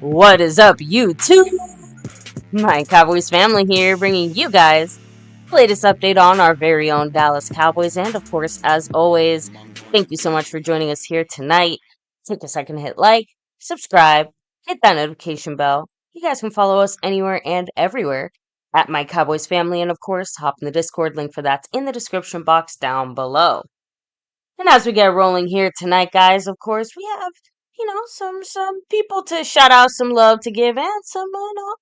What is up, YouTube? My Cowboys family here, bringing you guys the latest update on our very own Dallas Cowboys. And of course, as always, thank you so much for joining us here tonight. Take a second to hit like, subscribe, hit that notification bell. You guys can follow us anywhere and everywhere at My Cowboys Family. And of course, hop in the Discord, link for that's in the description box down below. And as we get rolling here tonight, guys, of course, we have, some people to shout out, some love to give, and some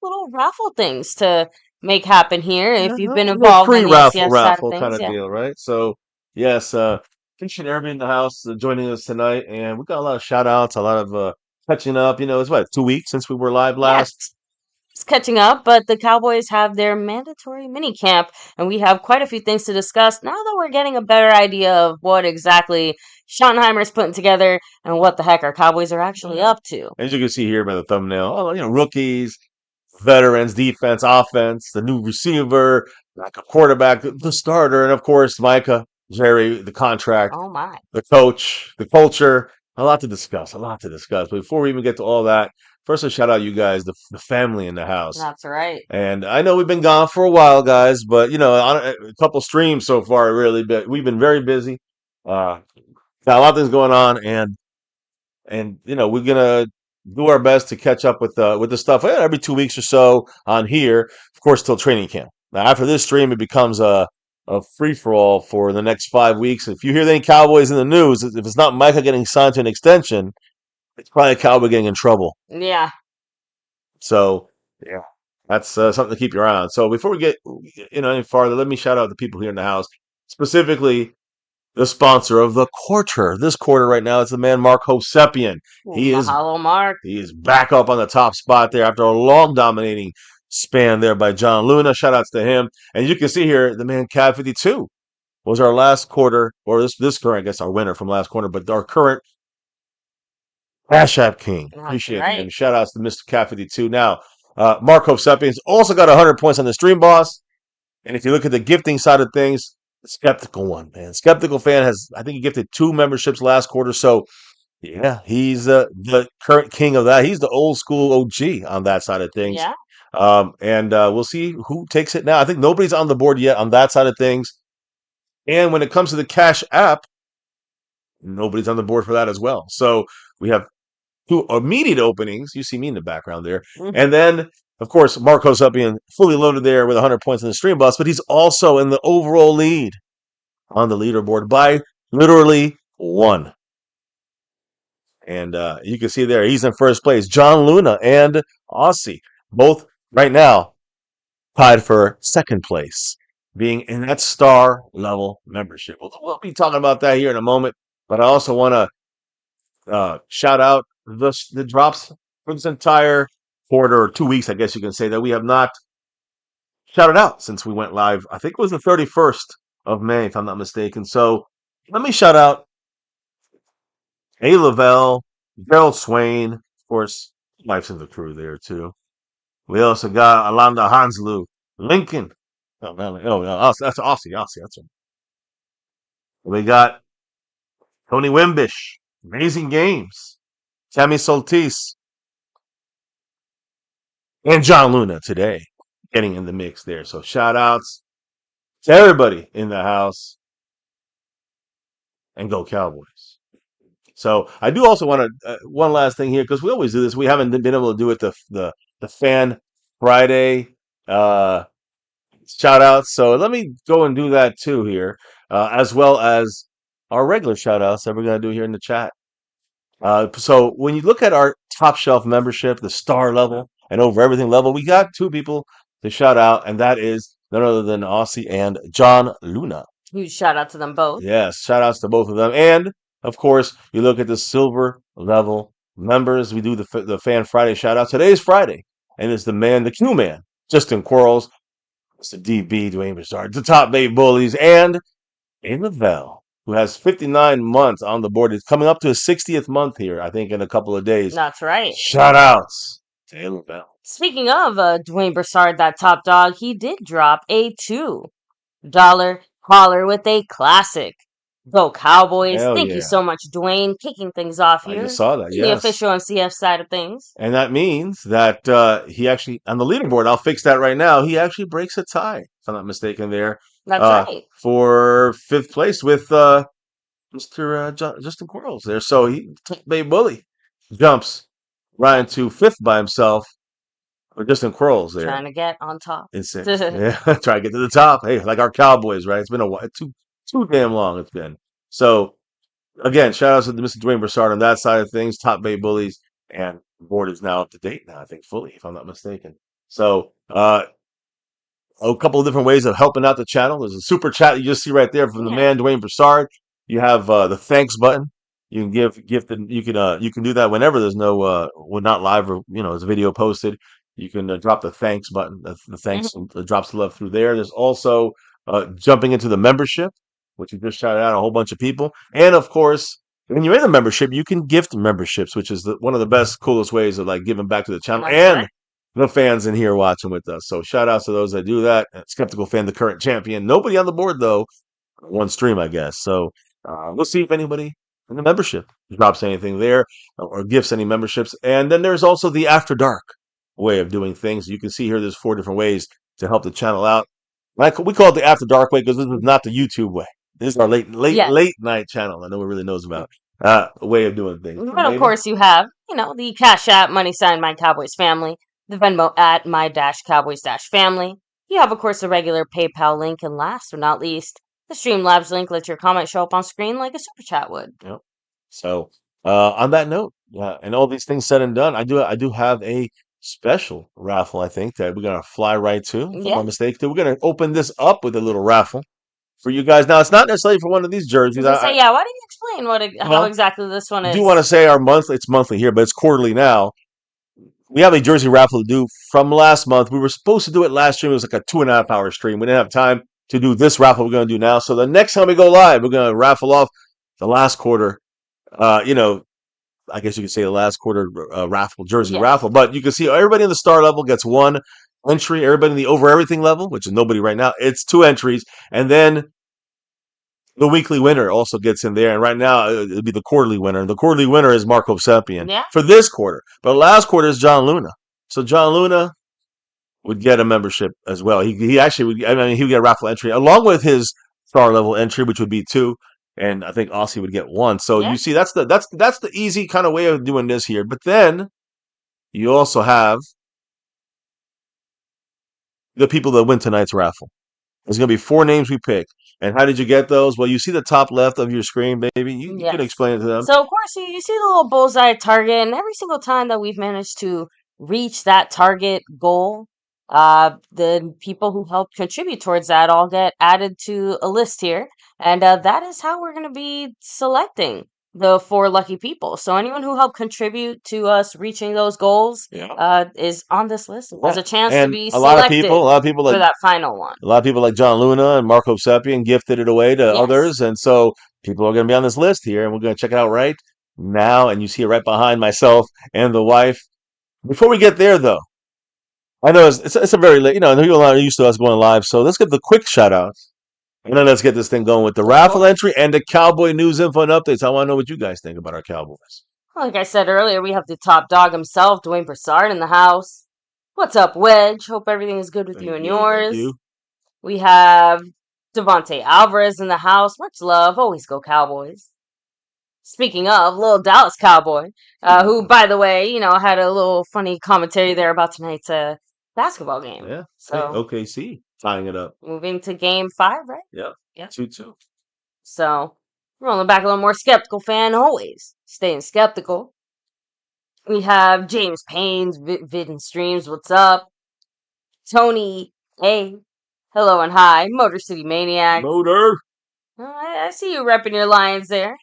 little raffle things to make happen here. If you've been A little involved in the pre-raffle FCS side of raffle kind things, of yeah. deal, right? So, yes, appreciate everybody in the house joining us tonight, and we got a lot of shout outs, a lot of catching up. It's what, 2 weeks since we were live Yeah, last. it's catching up, but the Cowboys have their mandatory mini camp, and we have quite a few things to discuss now that we're getting a better idea of what exactly Schottenheimer's putting together and what the heck our Cowboys are actually up to. As you can see here by the thumbnail, rookies, veterans, defense, offense, the new receiver, like a quarterback, the starter, and of course, Micah, Jerry, the contract, Oh my. the coach, the culture. A lot to discuss, a lot to discuss. But before we even get to all that, first, a shout out you guys, the family in the house. That's right. And I know we've been gone for a while, guys, but on a couple streams so far, really, but we've been very busy. Got a lot of things going on, and we're gonna do our best to catch up with the stuff every 2 weeks or so on here. Of course, till training camp. Now, after this stream, it becomes a free for all for the next 5 weeks. If you hear any Cowboys in the news, if it's not Micah getting signed to an extension, it's probably a Cowboy getting in trouble. Yeah. So yeah, that's something to keep your eye on. So before we get any farther, let me shout out the people here in the house, specifically the sponsor of the quarter. This quarter right now is the man Mark Hosepian. He is Mahalo, Mark. He is back up on the top spot there after a long dominating span there by John Luna. Shout outs to him. And you can see here, the man Cav 52 was our last quarter, or this current, I guess, our winner from last quarter, but our current Cash App King. That's Appreciate right. him. Shout outs to Mr. Cav 52. Now, Mark Hosepian's also got 100 points on the Stream Boss. And if you look at the gifting side of things, the skeptical one, man. Skeptical fan I think he gifted 2 memberships last quarter. So, yeah, he's the current king of that. He's the old school OG on that side of things. Yeah. And we'll see who takes it now. I think nobody's on the board yet on that side of things. And when it comes to the Cash App, nobody's on the board for that as well. So we have 2 immediate openings. You see me in the background there. Mm-hmm. And then, of course, Marcos up being fully loaded there with 100 points in the Stream Bus, but he's also in the overall lead on the leaderboard by literally 1. And you can see there, he's in first place. John Luna and Aussie, both right now tied for second place, being in that star level membership. We'll be talking about that here in a moment, but I also want to shout out the drops for this entire quarter or 2 weeks, I guess you can say, that we have not shouted out since we went live. I think it was the 31st of May, if I'm not mistaken. So let me shout out A. Lavelle, Gerald Swain, of course, wife's in the crew there too. We also got Alanda Hanslu, Lincoln. Oh, man, that's Aussie. That's right. We got Tony Wimbish, Amazing Games, Tammy Soltis, and John Luna today getting in the mix there. So shout outs to everybody in the house, and go Cowboys. So I do also want to one last thing here, because we always do this. We haven't been able to do it the Fan Friday shout outs. So let me go and do that too here, as well as our regular shout outs that we're going to do here in the chat. So when you look at our top shelf membership, the star level and over everything level, we got 2 people to shout out, and that is none other than Aussie and John Luna. Huge shout out to them both. Yes, shout outs to both of them. And of course, you look at the silver level members. We do the Fan Friday shout out. Today's Friday, and it's the man, the Q man, Justin Quarles. It's the DB, Dwayne Broussard, the top 8 bullies, and A. Lavelle, who has 59 months on the board. It's coming up to his 60th month here, I think, in a couple of days. That's right. Shout outs to A. Lavelle. Speaking of Dwayne Broussard, that top dog, he did drop a $2 hauler with a classic Go Cowboys. Hell Thank you yeah. so much, Dwayne, kicking things off I just here. saw that. The Yes. official MCF side of things. And that means that he actually, on the leaderboard, I'll fix that right now. He actually breaks a tie, if I'm not mistaken, there That's right. for fifth place with Mr. Justin Quarles there. So Bay Bully jumps right into fifth by himself with Justin Quarles there Trying to get on top. in sixth. Yeah, try to get to the top. Hey, like our Cowboys, right? It's been a while, too damn long. It's been. So again, shout out to Mr. Dwayne Broussard on that side of things. Top Bay Bullies, and the board is now up to date now. I think fully, if I'm not mistaken. So a couple of different ways of helping out the channel. There's a super chat you just see right there from the man Dwayne Broussard. You have the thanks button. You can gift and you can do that whenever there's no when not live or there's a video posted. You can drop the thanks button. The thanks drops the love through there. There's also jumping into the membership, which you just shouted out a whole bunch of people, and of course. When you're in the membership, you can gift memberships, which is one of the best, coolest ways of like giving back to the channel. And the fans in here watching with us. So shout outs to those that do that. Skeptical Fan, the current champion. Nobody on the board though. One stream, I guess. So we'll see if anybody in the membership drops anything there or gifts any memberships. And then there's also the After Dark way of doing things. You can see here there's 4 different ways to help the channel out. We call it the After Dark way because this is not the YouTube way. This is our late night channel that no one really knows about. Way of doing things. But of course you have, the Cash App, money sign, My Cowboys Family, the Venmo at My-Cowboys-Family. You have, of course, the regular PayPal link, and last but not least, the Streamlabs link lets your comment show up on screen like a super chat would. Yep. So on that note, and all these things said and done, I do have a special raffle, I think, that we're gonna fly right to, if I'm not mistaken. We're gonna open this up with a little raffle for you guys. Now it's not necessarily for one of these jerseys. Why don't you explain how exactly this one is? I do want to say it's monthly here, but it's quarterly now. We have a jersey raffle to do from last month. We were supposed to do it last stream. It was like a 2.5 hour stream. We didn't have time to do this raffle we're going to do now. So the next time we go live, we're going to raffle off the last quarter. I guess you could say the last quarter raffle, jersey raffle. But you can see everybody in the star level gets 1 entry. Everybody in the over everything level, which is nobody right now, it's 2 entries. And then the weekly winner also gets in there. And right now, it'll be the quarterly winner. And the quarterly winner is Marco Seppian for this quarter. But last quarter is John Luna. So John Luna would get a membership as well. He actually would. I mean, he would get a raffle entry along with his star level entry, which would be 2. And I think Aussie would get 1. So you see, that's the easy kind of way of doing this here. But then you also have the people that win tonight's raffle. There's going to be 4 names we pick. And how did you get those? Well, you see the top left of your screen, baby. You can explain it to them. So, of course, you see the little bullseye target. And every single time that we've managed to reach that target goal, the people who helped contribute towards that all get added to a list here. And that is how we're going to be selecting the 4 lucky people. So anyone who helped contribute to us reaching those goals is on this list. There's a chance to be selected a lot of people for that final one. A lot of people like John Luna and Marco Seppian gifted it away to others. And so people are going to be on this list here. And we're going to check it out right now. And you see it right behind myself and the wife. Before we get there, though, I know it's a very late, people are used to us going live. So let's get the quick shout outs. And then let's get this thing going with the raffle entry and the Cowboy news info and updates. I want to know what you guys think about our Cowboys. Like I said earlier, we have the top dog himself, Dwayne Broussard, in the house. What's up, Wedge? Hope everything is good with you and yours. Thank you. We have Devontae Alvarez in the house. Much love. Always go Cowboys. Speaking of, little Dallas Cowboy, who, by the way, had a little funny commentary there about tonight's basketball game. Yeah. So OKC tying it up. Moving to game 5, right? Yeah. 2-2. So rolling back a little more skeptical fan, always staying skeptical. We have James Payne's vid and streams. What's up? Tony, hey, hello and hi. Motor City Maniac. Motor. I see you repping your Lions there.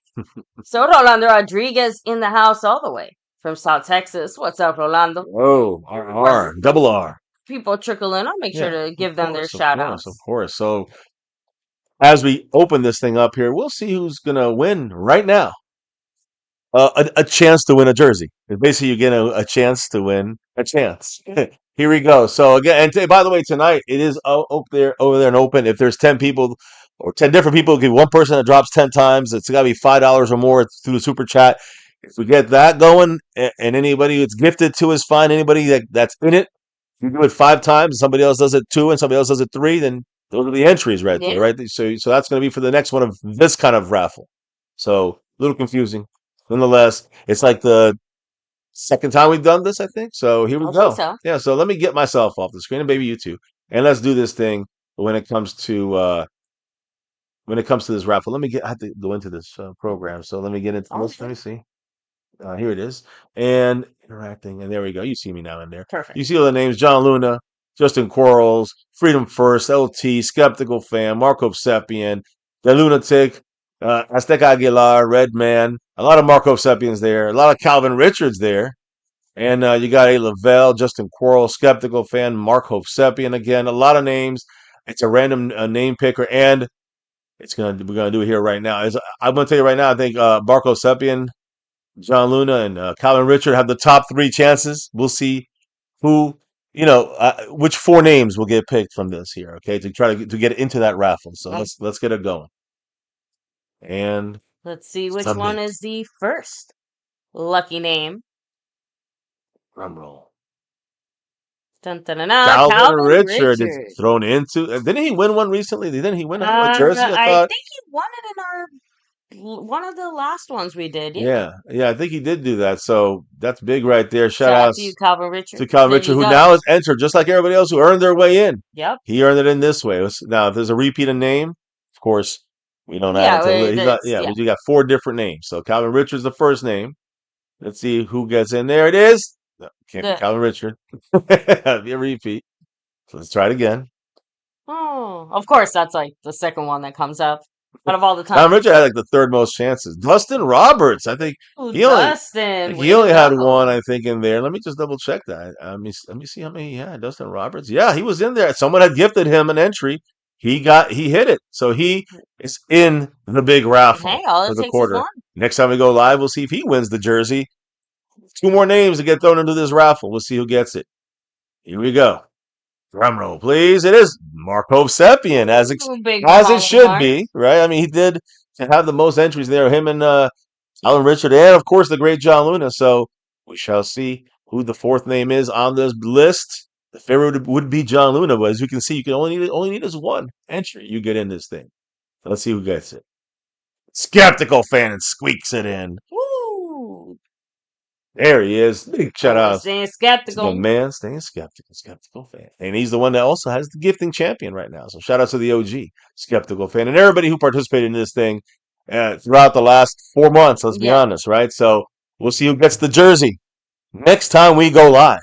So Rolando Rodriguez in the house all the way from South Texas. What's up, Rolando? Oh, R. Double R. People trickle in. I'll make sure to give them their shout outs. Of course. So as we open this thing up here, we'll see who's going to win right now. A chance to win a jersey. Basically, you get a chance to win a chance. Here we go. So again, and by the way, tonight it is over there and open. If there's 10 people or 10 different people. Give one person that drops 10 times. It's got to be $5 or more through the super chat. If we get that going, and anybody that's gifted to is fine. Anybody that's in it, if you do it 5 times, somebody else does it 2, and somebody else does it 3, then those are the entries right there, right? So that's going to be for the next one of this kind of raffle. So a little confusing. Nonetheless, it's like the second time we've done this, I think. So here we go. So. Yeah, so let me get myself off the screen, and maybe you too. And let's do this thing when it comes to this raffle. I have to go into this program. So let me get into this. Let me see. Here it is. And interacting. And there we go. You see me now in there. Perfect. You see all the names: John Luna, Justin Quarles, Freedom First, LT, Skeptical Fan, Marco Sepien, The Lunatic, Azteca Aguilar, Red Man. A lot of Marco Sepiens there. A lot of Calvin Richards there. And you got A. Lavelle, Justin Quarles, Skeptical Fan, Mark Hovsepian again. A lot of names. It's a random name picker, and we're gonna do it here right now. I'm gonna tell you right now. I think Marco Sepian, John Luna, and Calvin Richard have the top 3 chances. We'll see who which 4 names will get picked from this here. Okay, to try to get into that raffle. So let's get it going. And let's see which one is the first lucky name. Drum roll. Calvin Richard is thrown into. Didn't he win one recently? Didn't he win a jersey? I think he won it in one of the last ones we did. Yeah. I think he did do that. So that's big right there. Shout out to you, Calvin Richard. To Calvin Richard, who now has entered just like everybody else who earned their way in. Yep. He earned it in this way. Now, if there's a repeat of name, of course, we don't have it. We got 4 different names. So Calvin Richard's the first name. Let's see who gets in. There it is. No, can't be Calvin Richard. Be a repeat. So let's try it again. Oh, of course, that's like the second one that comes up. Out of all the time, Calvin Richard had like the 3rd most chances. Dustin Roberts, I think he only had one, I think, in there. Let me just double check that. Let me see how many. Yeah, Dustin Roberts. Yeah, he was in there. Someone had gifted him an entry. He hit it, so he is in the big raffle for the quarter. Next time we go live, we'll see if he wins the jersey. 2 more names to get thrown into this raffle. We'll see who gets it. Here we go. Drum roll, please. It is Marco Sepien, as it should be, right? I mean, he did have the most entries there. Him and Alan Richard, and of course the great John Luna. So we shall see who the 4th name is on this list. The favorite would be John Luna, but as you can see, you can only need is 1 entry. You get in this thing. So let's see who gets it. Skeptical Fan and squeaks it in. Woo! There he is. Big shout out. Staying skeptical. The man staying skeptical fan. And he's the one that also has the gifting champion right now. So shout out to the OG, Skeptical Fan. And everybody who participated in this thing throughout the last 4 months, let's be honest, right? So we'll see who gets the jersey next time we go live.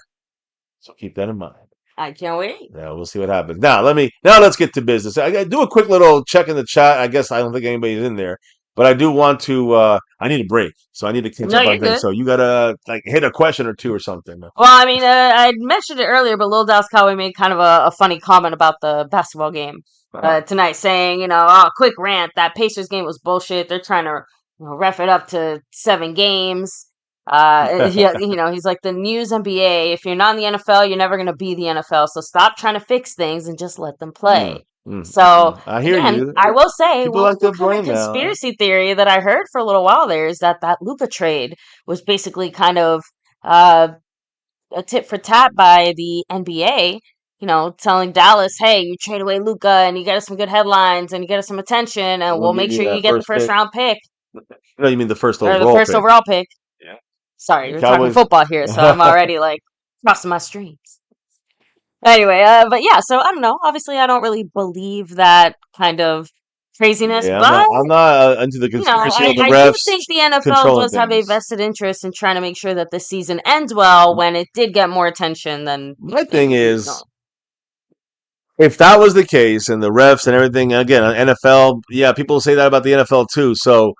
So keep that in mind. I can't wait. Yeah, we'll see what happens. Now let's get to business. I do a quick little check in the chat. I guess I don't think anybody's in there. But I do want to. I need a break, so I need to catch up on things. So you gotta hit a question or 2 or something. Well, I mean, I mentioned it earlier, but Lil Dallas Cowboy made kind of a funny comment about the basketball game tonight, saying, quick rant, that Pacers game was bullshit. They're trying to ref it up to 7 games. He's like, the news NBA. If you're not in the NFL, you're never gonna be the NFL. So stop trying to fix things and just let them play. So I hear you. I will say, the conspiracy theory that I heard for a little while there is that Luka trade was basically kind of a tit for tat by the NBA. Telling Dallas, hey, you trade away Luka and you get us some good headlines and you get us some attention and we'll make sure you get the first round pick. No, you mean the first overall pick? Yeah. Sorry, we're talking football here, so I'm already crossing my streams. Anyway, but yeah, so I don't know. Obviously, I don't really believe that kind of craziness, but I'm not into the conspiracy of the refs. I do think the NFL does have a vested interest in trying to make sure that the season ends well when it did get more attention than... My thing is, if that was the case and the refs and everything, again, NFL, people say that about the NFL too, so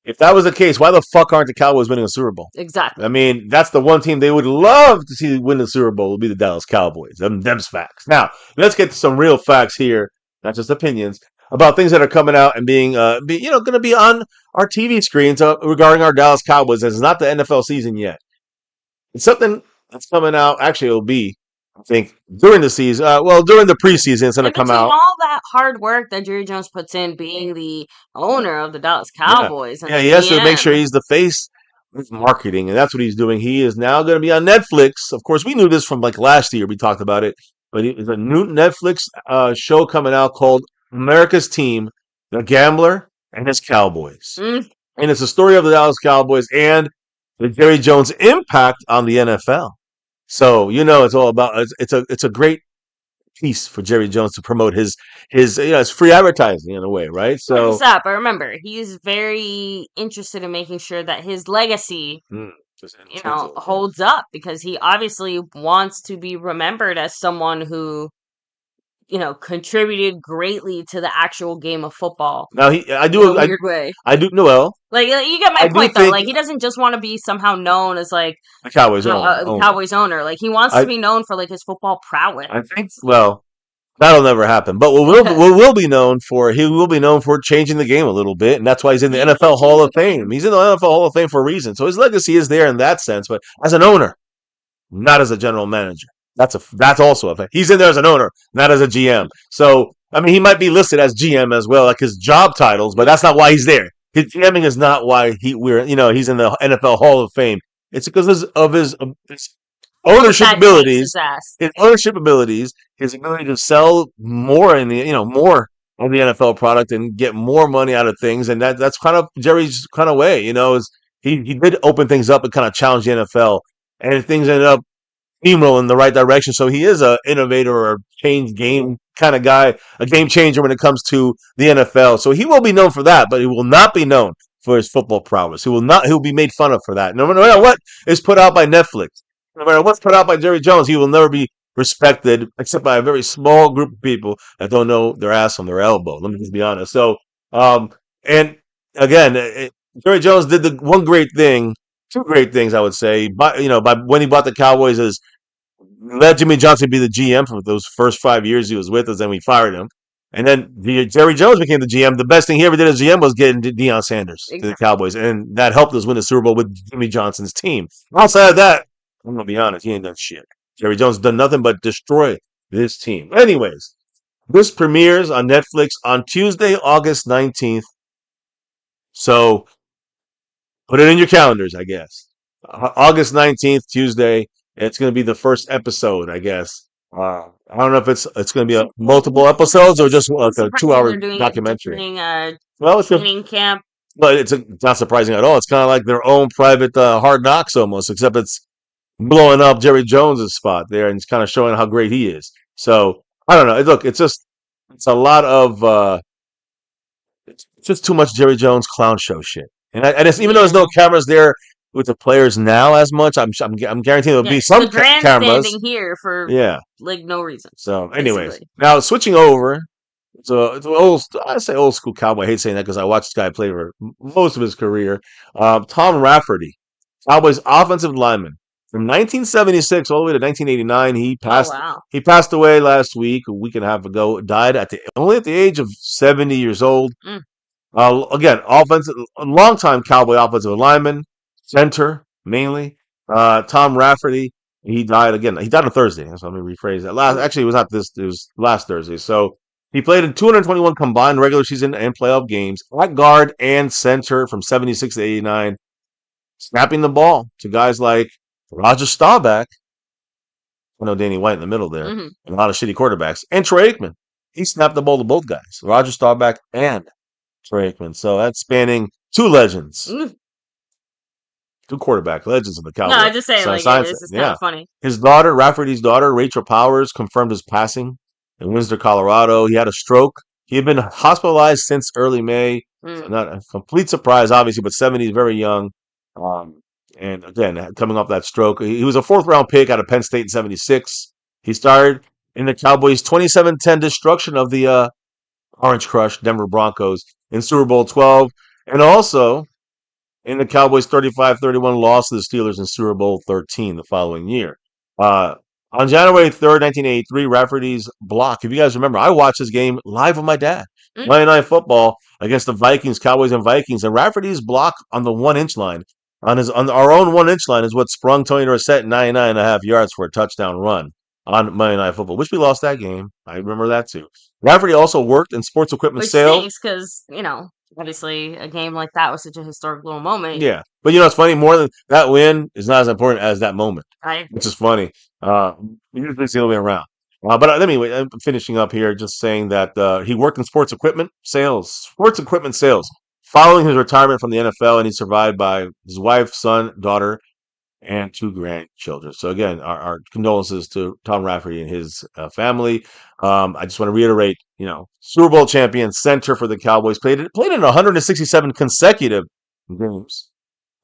if that was the case, why the fuck aren't the Cowboys winning a Super Bowl? Exactly. I mean, that's the one team they would love to see win the Super Bowl would be the Dallas Cowboys. Them's facts. Now, let's get to some real facts here, not just opinions, about things that are coming out and being, going to be on our TV screens regarding our Dallas Cowboys. It's not the NFL season yet. It's something that's coming out. Actually, it'll be I think during the season, during the preseason, it's going to And come between out. all that hard work that Jerry Jones puts in being the owner of the Dallas Yeah, Cowboys and yeah, the he has to make sure GM. he's the face of marketing, and that's what he's doing. He is now going to be on Netflix. Of course, we knew this from like last year. We talked about it, but there's a new Netflix show coming out called America's Team: The Gambler and His Cowboys, Mm, and it's a story of the Dallas Cowboys and the Jerry Jones impact on the NFL. So it's all about it's a great piece for Jerry Jones to promote his it's free advertising in a way, right? So stop, but remember, he's very interested in making sure that his legacy, mm, just intentional. holds up because he obviously wants to be remembered as someone who, contributed greatly to the actual game of football Now in a weird way. I do Noel. Like, you get my I do point, though. think Like, he doesn't just want to be somehow known as, like, the Cowboys the own. Cowboys owner. Like, he wants to I be known for, like, his football prowess. I think that'll never happen. But he will be known for changing the game a little bit, and that's why he's in the NFL Hall of Fame. He's in the NFL Hall of Fame for a reason. So his legacy is there in that sense. But as an owner, not as a general manager. That's also a fact. He's in there as an owner, not as a GM. So I mean, he might be listed as GM as well, like his job titles, but that's not why he's there. His GMing is not why he's in the NFL Hall of Fame. It's because of his ownership That abilities, his ass. his ability to sell more in the more of the NFL product and get more money out of things, and that's kind of Jerry's kind of way. Is he did open things up and kind of challenge the NFL, and things ended up steamroll in the right direction. So he is a innovator or a change game kind of guy, a game changer when it comes to the NFL. So he will be known for that, but he will not be known for his football prowess. He'll be made fun of for that. No matter what is put out by Netflix, no matter what's put out by Jerry Jones, he will never be respected except by a very small group of people that don't know their ass from their elbow. Let me just be honest. So, and again, Jerry Jones did the one great thing, two great things, I would say. But by when he bought the Cowboys, is let Jimmy Johnson be the GM for those first 5 years he was with us. Then we fired him, and then Jerry Jones became the GM. The best thing he ever did as GM was getting Deion Sanders to the Cowboys, and that helped us win the Super Bowl with Jimmy Johnson's team. Outside of that, I'm gonna be honest, he ain't done shit. Jerry Jones done nothing but destroy this team. Anyways, this premieres on Netflix on Tuesday, August 19th. So put it in your calendars, I guess. August 19th, Tuesday. It's going to be the first episode, I guess. I don't know if it's going to be multiple episodes or just like a 2-hour documentary. Well, it's training camp. But it's not surprising at all. It's kind of like their own private Hard Knocks almost, except it's blowing up Jerry Jones's spot there, and it's kind of showing how great he is. So I don't know. Look, it's a lot of it's just too much Jerry Jones clown show shit. And even though there's no cameras there with the players now as much, I'm guaranteeing there'll be some cameras here for like no reason. So, anyways, now switching over. It's an old school Cowboy. I hate saying that because I watched this guy play for most of his career. Tom Rafferty, Cowboys offensive lineman from 1976 all the way to 1989. He passed away last week, a week and a half ago. Died only at the age of 70 years old. Again, longtime Cowboy offensive lineman, center mainly. Tom Rafferty. He died again. He died on Thursday. So let me rephrase that. Actually, it was not this. It was last Thursday. So he played in 221 combined regular season and playoff games at guard and center from 76 to 89, snapping the ball to guys like Roger Staubach. I know Danny White in the middle there, and a lot of shitty quarterbacks, and Troy Aikman. He snapped the ball to both guys, Roger Staubach and Troy Aikman. So that's spanning two legends. Two quarterback legends in the Cowboys. No, I just say it's kind of funny. His daughter, Rafferty's daughter, Rachel Powers, confirmed his passing in Windsor, Colorado. He had a stroke. He had been hospitalized since early May. So not a complete surprise, obviously, but 70 is very young. And again, coming off that stroke, he was a 4th-round pick out of Penn State in 76. He started in the Cowboys' 27-10 destruction of the Orange Crush Denver Broncos in Super Bowl 12, and also in the Cowboys' 35-31 loss to the Steelers in Super Bowl 13 the following year. On January 3rd, 1983, Rafferty's block. If you guys remember, I watched this game live with my dad. Monday Night Football against the Vikings, Cowboys and Vikings. And Rafferty's block on the 1-inch line, on our own 1-inch line, is what sprung Tony Dorsett 99.5 yards for a touchdown run. on Monday Night Football, which we lost that game. I remember that too. Rafferty also worked in sports equipment Which sales. stinks because, obviously a game like that was such a historic little moment. Yeah, but it's funny. More than that win is not as important as that moment, which is funny. Usually it's the other way around. But anyway, I'm finishing up here, just saying that he worked in sports equipment sales. Sports equipment sales. Following his retirement from the NFL, and he's survived by his wife, son, daughter, and 2 grandchildren. So again, our condolences to Tom Rafferty and his family. I just want to reiterate, Super Bowl champion center for the Cowboys, played in 167 consecutive games.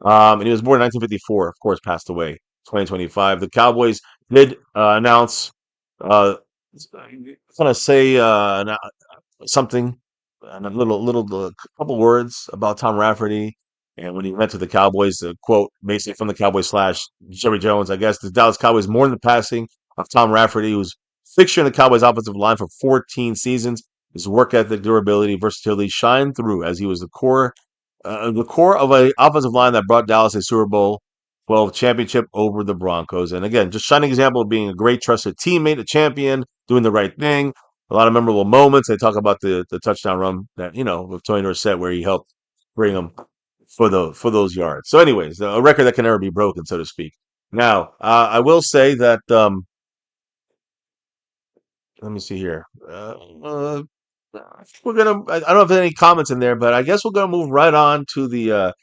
And he was born in 1954. Of course, passed away 2025. The Cowboys did announce, kind of say something, and a little couple words about Tom Rafferty. And when he went to the Cowboys, the quote basically from the Cowboys / Jerry Jones, I guess, the Dallas Cowboys mourn the passing of Tom Rafferty, who was fixture in the Cowboys offensive line for 14 seasons. His work ethic, durability, versatility shined through as he was the core of an offensive line that brought Dallas a Super Bowl 12 championship over the Broncos. And again, just shining example of being a great trusted teammate, a champion, doing the right thing. A lot of memorable moments. They talk about the touchdown run that, with Tony Dorsett, where he helped bring them for those yards. So anyways, a record that can never be broken, so to speak. Now, I will say that, let me see here. We're gonna. I don't know if there's any comments in there, but I guess we're gonna move right on to the. I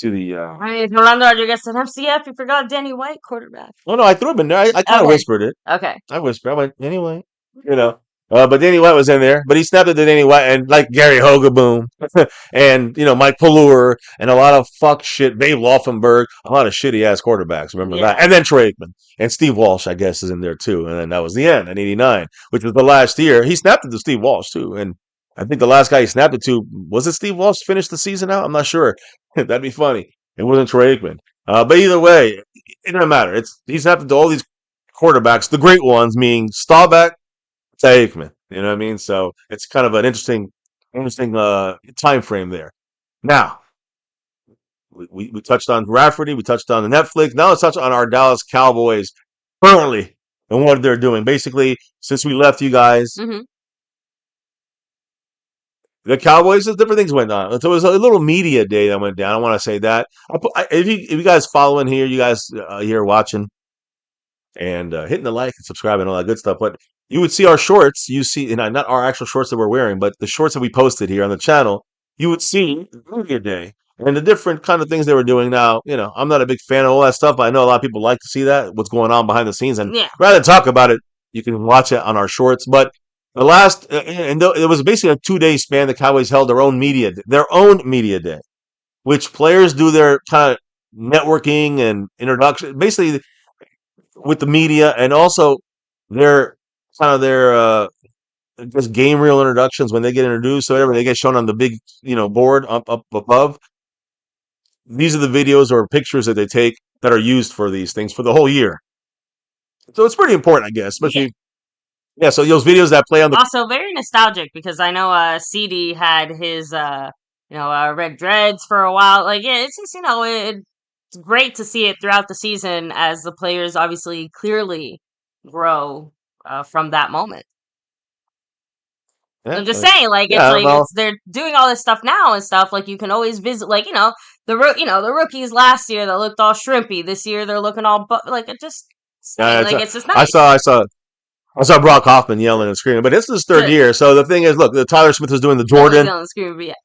mean, Rolando Rodriguez said MCF. You forgot Danny White, quarterback. Oh no, I threw him in there. I kind of Okay. whispered it. Okay. I whispered. I went anyway. But Danny White was in there, but he snapped it to Danny White and like Gary Hogaboom and Mike Pallure and a lot of fuck shit. Babe Laufenberg, a lot of shitty ass quarterbacks. Remember that? And then Troy Aikman and Steve Walsh, I guess, is in there too. And then that was the end in '89, which was the last year. He snapped it to Steve Walsh too, and I think the last guy he snapped it to was it Steve Walsh. Finished the season out? I'm not sure. That'd be funny. It wasn't Troy Aikman. But either way, it doesn't matter. He snapped it to all these quarterbacks, the great ones, meaning Staubach, Aikman. You know what I mean? So it's kind of an interesting time frame there. Now, we touched on Rafferty, we touched on the Netflix. Now let's touch on our Dallas Cowboys currently and what they're doing. Basically, since we left you guys, the Cowboys, different things went on. There was a little media day that went down. I want to say that. If you guys following here, you guys here watching and hitting the like and subscribe and all that good stuff, but you would see our shorts. You see, not our actual shorts that we're wearing, but the shorts that we posted here on the channel. You would see media day and the different kind of things they were doing. Now, I'm not a big fan of all that stuff, but I know a lot of people like to see that, what's going on behind the scenes. And rather than talk about it, you can watch it on our shorts. But the last, and it was basically a 2-day span. The Cowboys held their own media day, which players do their kind of networking and introduction, basically with the media, and also their just game reel introductions when they get introduced. So whatever they get shown on the big board up above. These are the videos or pictures that they take that are used for these things for the whole year. So it's pretty important, I guess, especially. Yeah, so those videos that play on the... Also, very nostalgic because I know CD had his, red dreads for a while. Like, yeah, it's just, it's great to see it throughout the season as the players obviously clearly grow from that moment. Yeah, I'm just saying, they're doing all this stuff now and stuff. Like, you can always visit, the rookies last year that looked all shrimpy. This year they're looking all, it's just nice. I saw Brock Hoffman yelling and screaming, but this is his third year. So the thing is, look, Tyler Smith is doing the Jordan.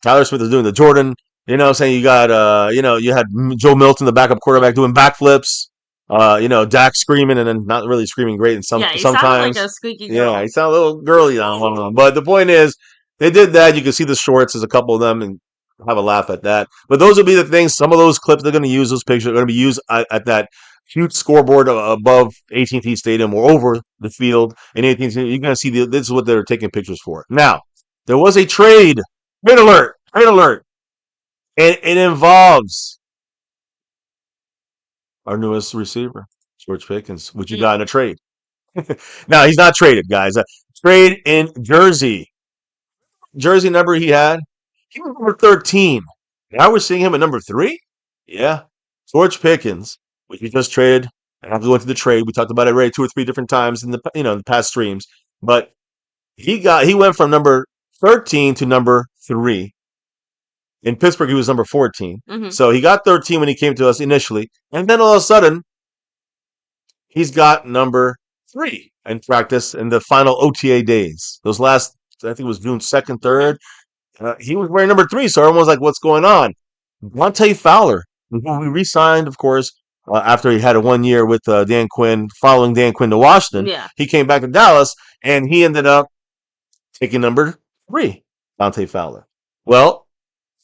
Tyler Smith is doing the Jordan. Saying you got, you had Joe Milton, the backup quarterback, doing backflips. Dak screaming and then not really screaming great. And sometimes, like a squeaky girl. Yeah, he sounded a little girly on. But the point is, they did that. You can see the shorts. There's a couple of them, and have a laugh at that. But those will be the things. Some of those clips they're going to use. Those pictures are going to be used at that huge scoreboard above AT&T Stadium or over the field in AT&T. You're going to see this is what they're taking pictures for. Now, there was a trade alert, and it involves our newest receiver, George Pickens, which you got in a trade. Now, he's not traded, guys. Trade in Jersey number he had. He was number 13. Now we're seeing him at number 3. Yeah, George Pickens, which we just traded And I'll go into the trade. We talked about it already 2 or 3 different times in the past streams. But he went from number 13 to number 3. In Pittsburgh, he was number 14. Mm-hmm. So he got 13 when he came to us initially. And then all of a sudden, he's got number 3 in practice in the final OTA days. Those last, I think it was June 2nd, 3rd. He was wearing number 3. So everyone was like, what's going on? Dante Fowler, who we re-signed, of course, after he had a 1 year with Dan Quinn, following Dan Quinn to Washington. Yeah. He came back to Dallas, and he ended up taking number 3, Dante Fowler. Well,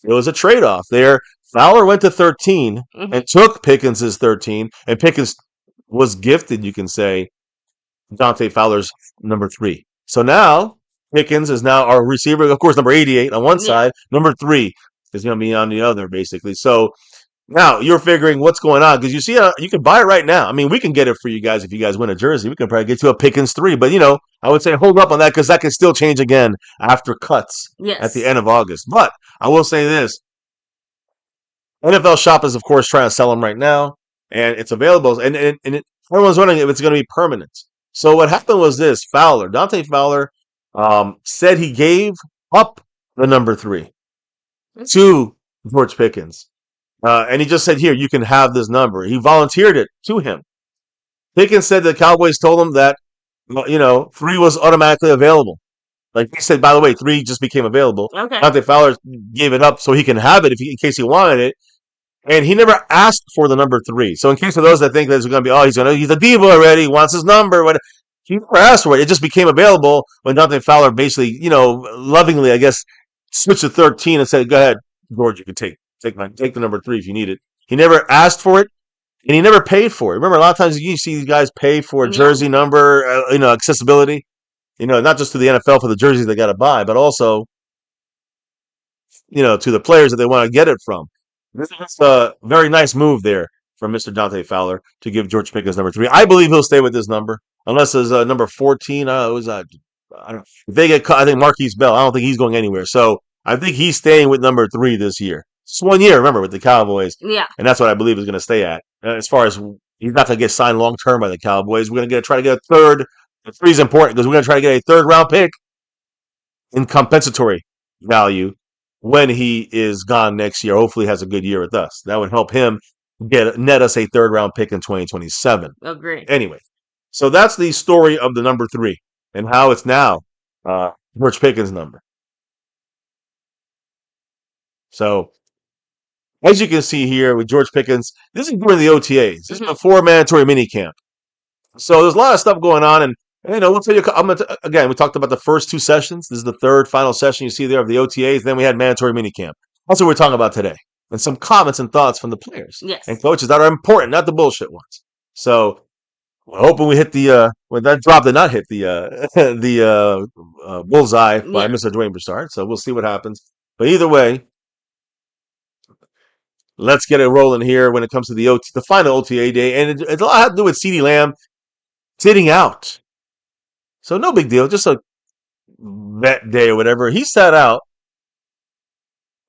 it was a trade-off there. Fowler went to 13 and took Pickens' 13, and Pickens was gifted, you can say, Dante Fowler's number 3. So now Pickens is now our receiver, of course, number 88 on one side, number 3 is going to be on the other, basically. So now you're figuring what's going on, because you see, you can buy it right now. I mean, we can get it for you guys if you guys win a jersey. We can probably get you a Pickens 3, but I would say hold up on that, because that can still change again after cuts at the end of August. But I will say this: NFL Shop is, of course, trying to sell them right now, and it's available. And everyone's wondering if it's going to be permanent. So what happened was this: Dante Fowler, said he gave up the number 3 to George Pickens. And he just said, here, you can have this number. He volunteered it to him. Pickens said the Cowboys told him that, 3 was automatically available. Like he said, by the way, 3 just became available. Okay. Dante Fowler gave it up so he can have it in case he wanted it. And he never asked for the number 3. So in case of those that think that it's going to be, he's a diva already, he wants his number. He never asked for it. It just became available when Dante Fowler basically, lovingly, I guess, switched to 13 and said, go ahead, George, you can take the number 3 if you need it. He never asked for it, and he never paid for it. Remember, a lot of times you see these guys pay for a jersey number, accessibility, not just to the NFL for the jerseys they got to buy, but also, to the players that they want to get it from. This is a very nice move there from Mr. Dante Fowler to give George Pickens number 3. I believe he'll stay with this number, unless there's number 14. I don't know. If they get cut, I think Marquise Bell, I don't think he's going anywhere. So I think he's staying with number 3 this year. It's 1 year, remember, with the Cowboys. Yeah. And that's what I believe is going to stay at. As far as he's not going to get signed long term by the Cowboys, we're going to try to get a third. The 3 is important because we're going to try to get a 3rd round pick in compensatory value when he is gone next year. Hopefully, has a good year with us. That would help him net us a 3rd round pick in 2027. Agree. Anyway, so that's the story of the number 3 and how it's now George Pickens' number. So, as you can see here with George Pickens, this is during the OTAs. This is before mandatory minicamp. So there's a lot of stuff going on, and we'll tell you. Again, we talked about the first 2 sessions. This is the 3rd final session you see there of the OTAs. Then we had mandatory minicamp. That's what we're talking about today, and some comments and thoughts from the players and coaches that are important, not the bullshit ones. So we're hoping we hit the when that drop did not hit the bullseye by Mr. Dwayne Broussard. So we'll see what happens. But either way, let's get it rolling here when it comes to the final OTA day. And it's a lot to do with CeeDee Lamb sitting out. So no big deal. Just a vet day or whatever. He sat out.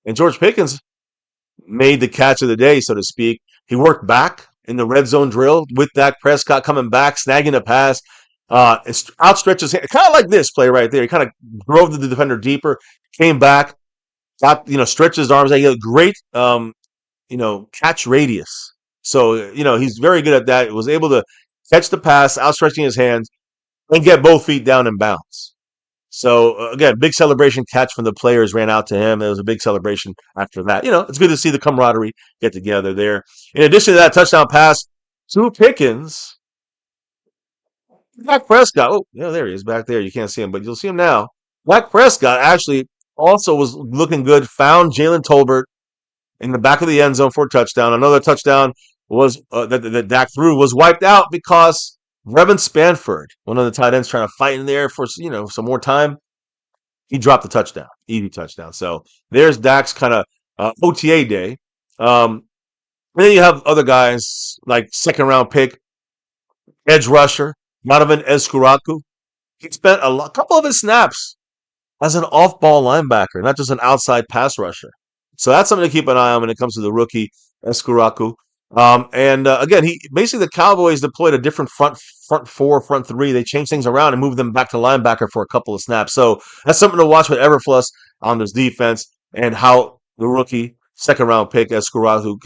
And George Pickens made the catch of the day, so to speak. He worked back in the red zone drill with Dak Prescott coming back, snagging a pass, outstretched his hand. Kind of like this play right there. He kind of drove the defender deeper, came back, stretched his arms. He had a great catch radius. So, he's very good at that. He was able to catch the pass, outstretching his hands, and get both feet down in bounds. So, again, big celebration catch from the players ran out to him. It was a big celebration after that. It's good to see the camaraderie get together there. In addition to that touchdown pass to Pickens, Dak Prescott, there he is back there. You can't see him, but you'll see him now. Dak Prescott actually also was looking good, found Jalen Tolbert in the back of the end zone for a touchdown. Another touchdown was that Dak threw was wiped out because Brevin Spanford, one of the tight ends, trying to fight in there for some more time. He dropped the touchdown, easy touchdown. So there's Dak's kind of OTA day. And then you have other guys like 2nd round pick, edge rusher, Donovan Escuraku. He spent a couple of his snaps as an off-ball linebacker, not just an outside pass rusher. So that's something to keep an eye on when it comes to the rookie Escuraku. Again, he basically the Cowboys deployed a different front four, front three. They changed things around and moved them back to linebacker for a couple of snaps. So that's something to watch with Everfluss on this defense and how the rookie second round pick Escarazu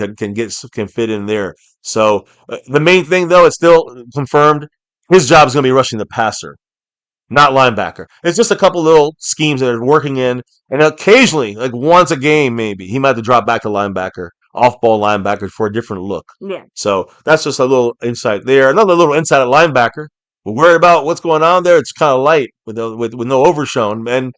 can fit in there. So the main thing though, it's still confirmed his job is going to be rushing the passer, not linebacker. It's just a couple little schemes that are working in, and occasionally, like once a game, maybe he might have to drop back to linebacker, off-ball linebacker for a different look. Yeah. So that's just a little insight there. Another little insight at linebacker. We're worried about what's going on there. It's kind of light with no overshown. And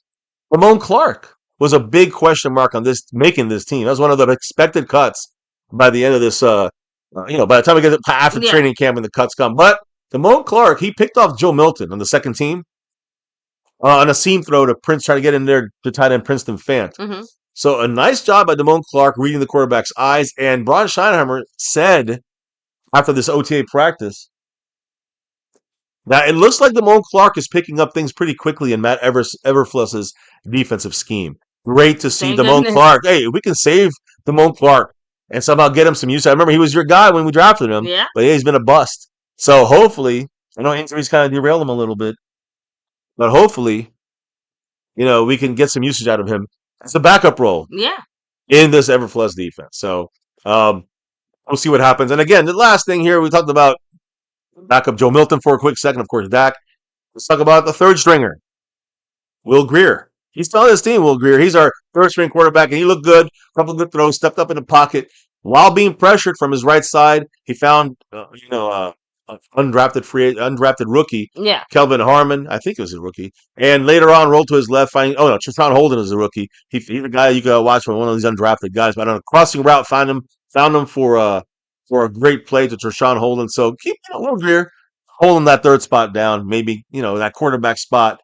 Ramon Clark was a big question mark on this making this team. That was one of the expected cuts by the end of this. By the time we get after training camp and the cuts come, but Ramon Clark, he picked off Joe Milton on the second team on a seam throw to Prince, trying to get in there to tight end Princeton Fant. Mm-hmm. So a nice job by Damone Clark reading the quarterback's eyes. And Brian Scheinheimer said after this OTA practice that it looks like Damone Clark is picking up things pretty quickly in Matt Everfluss's defensive scheme. Great to see Damone Clark. Hey, if we can save Damone Clark and somehow get him some use. I remember he was your guy when we drafted him, but he's been a bust. So hopefully, I know injuries kind of derailed him a little bit, but hopefully, we can get some usage out of him. It's a backup role in this Everfluss defense. So we'll see what happens. And again, the last thing here, we talked about backup Joe Milton for a quick second. Of course, Dak. Let's talk about the third stringer, Will Grier. He's still on his team, Will Grier. He's our third string quarterback, and he looked good. A couple of good throws, stepped up in the pocket. While being pressured from his right side, he found, undrafted rookie, Kelvin Harmon. I think it was a rookie. And later on, rolled to his left, finding, Trevon Holden is a rookie. He's a guy you got to watch for, one of these undrafted guys. But on a crossing route, found him for a great play to Trevon Holden. So keep Will Grier holding that third spot down. Maybe that quarterback spot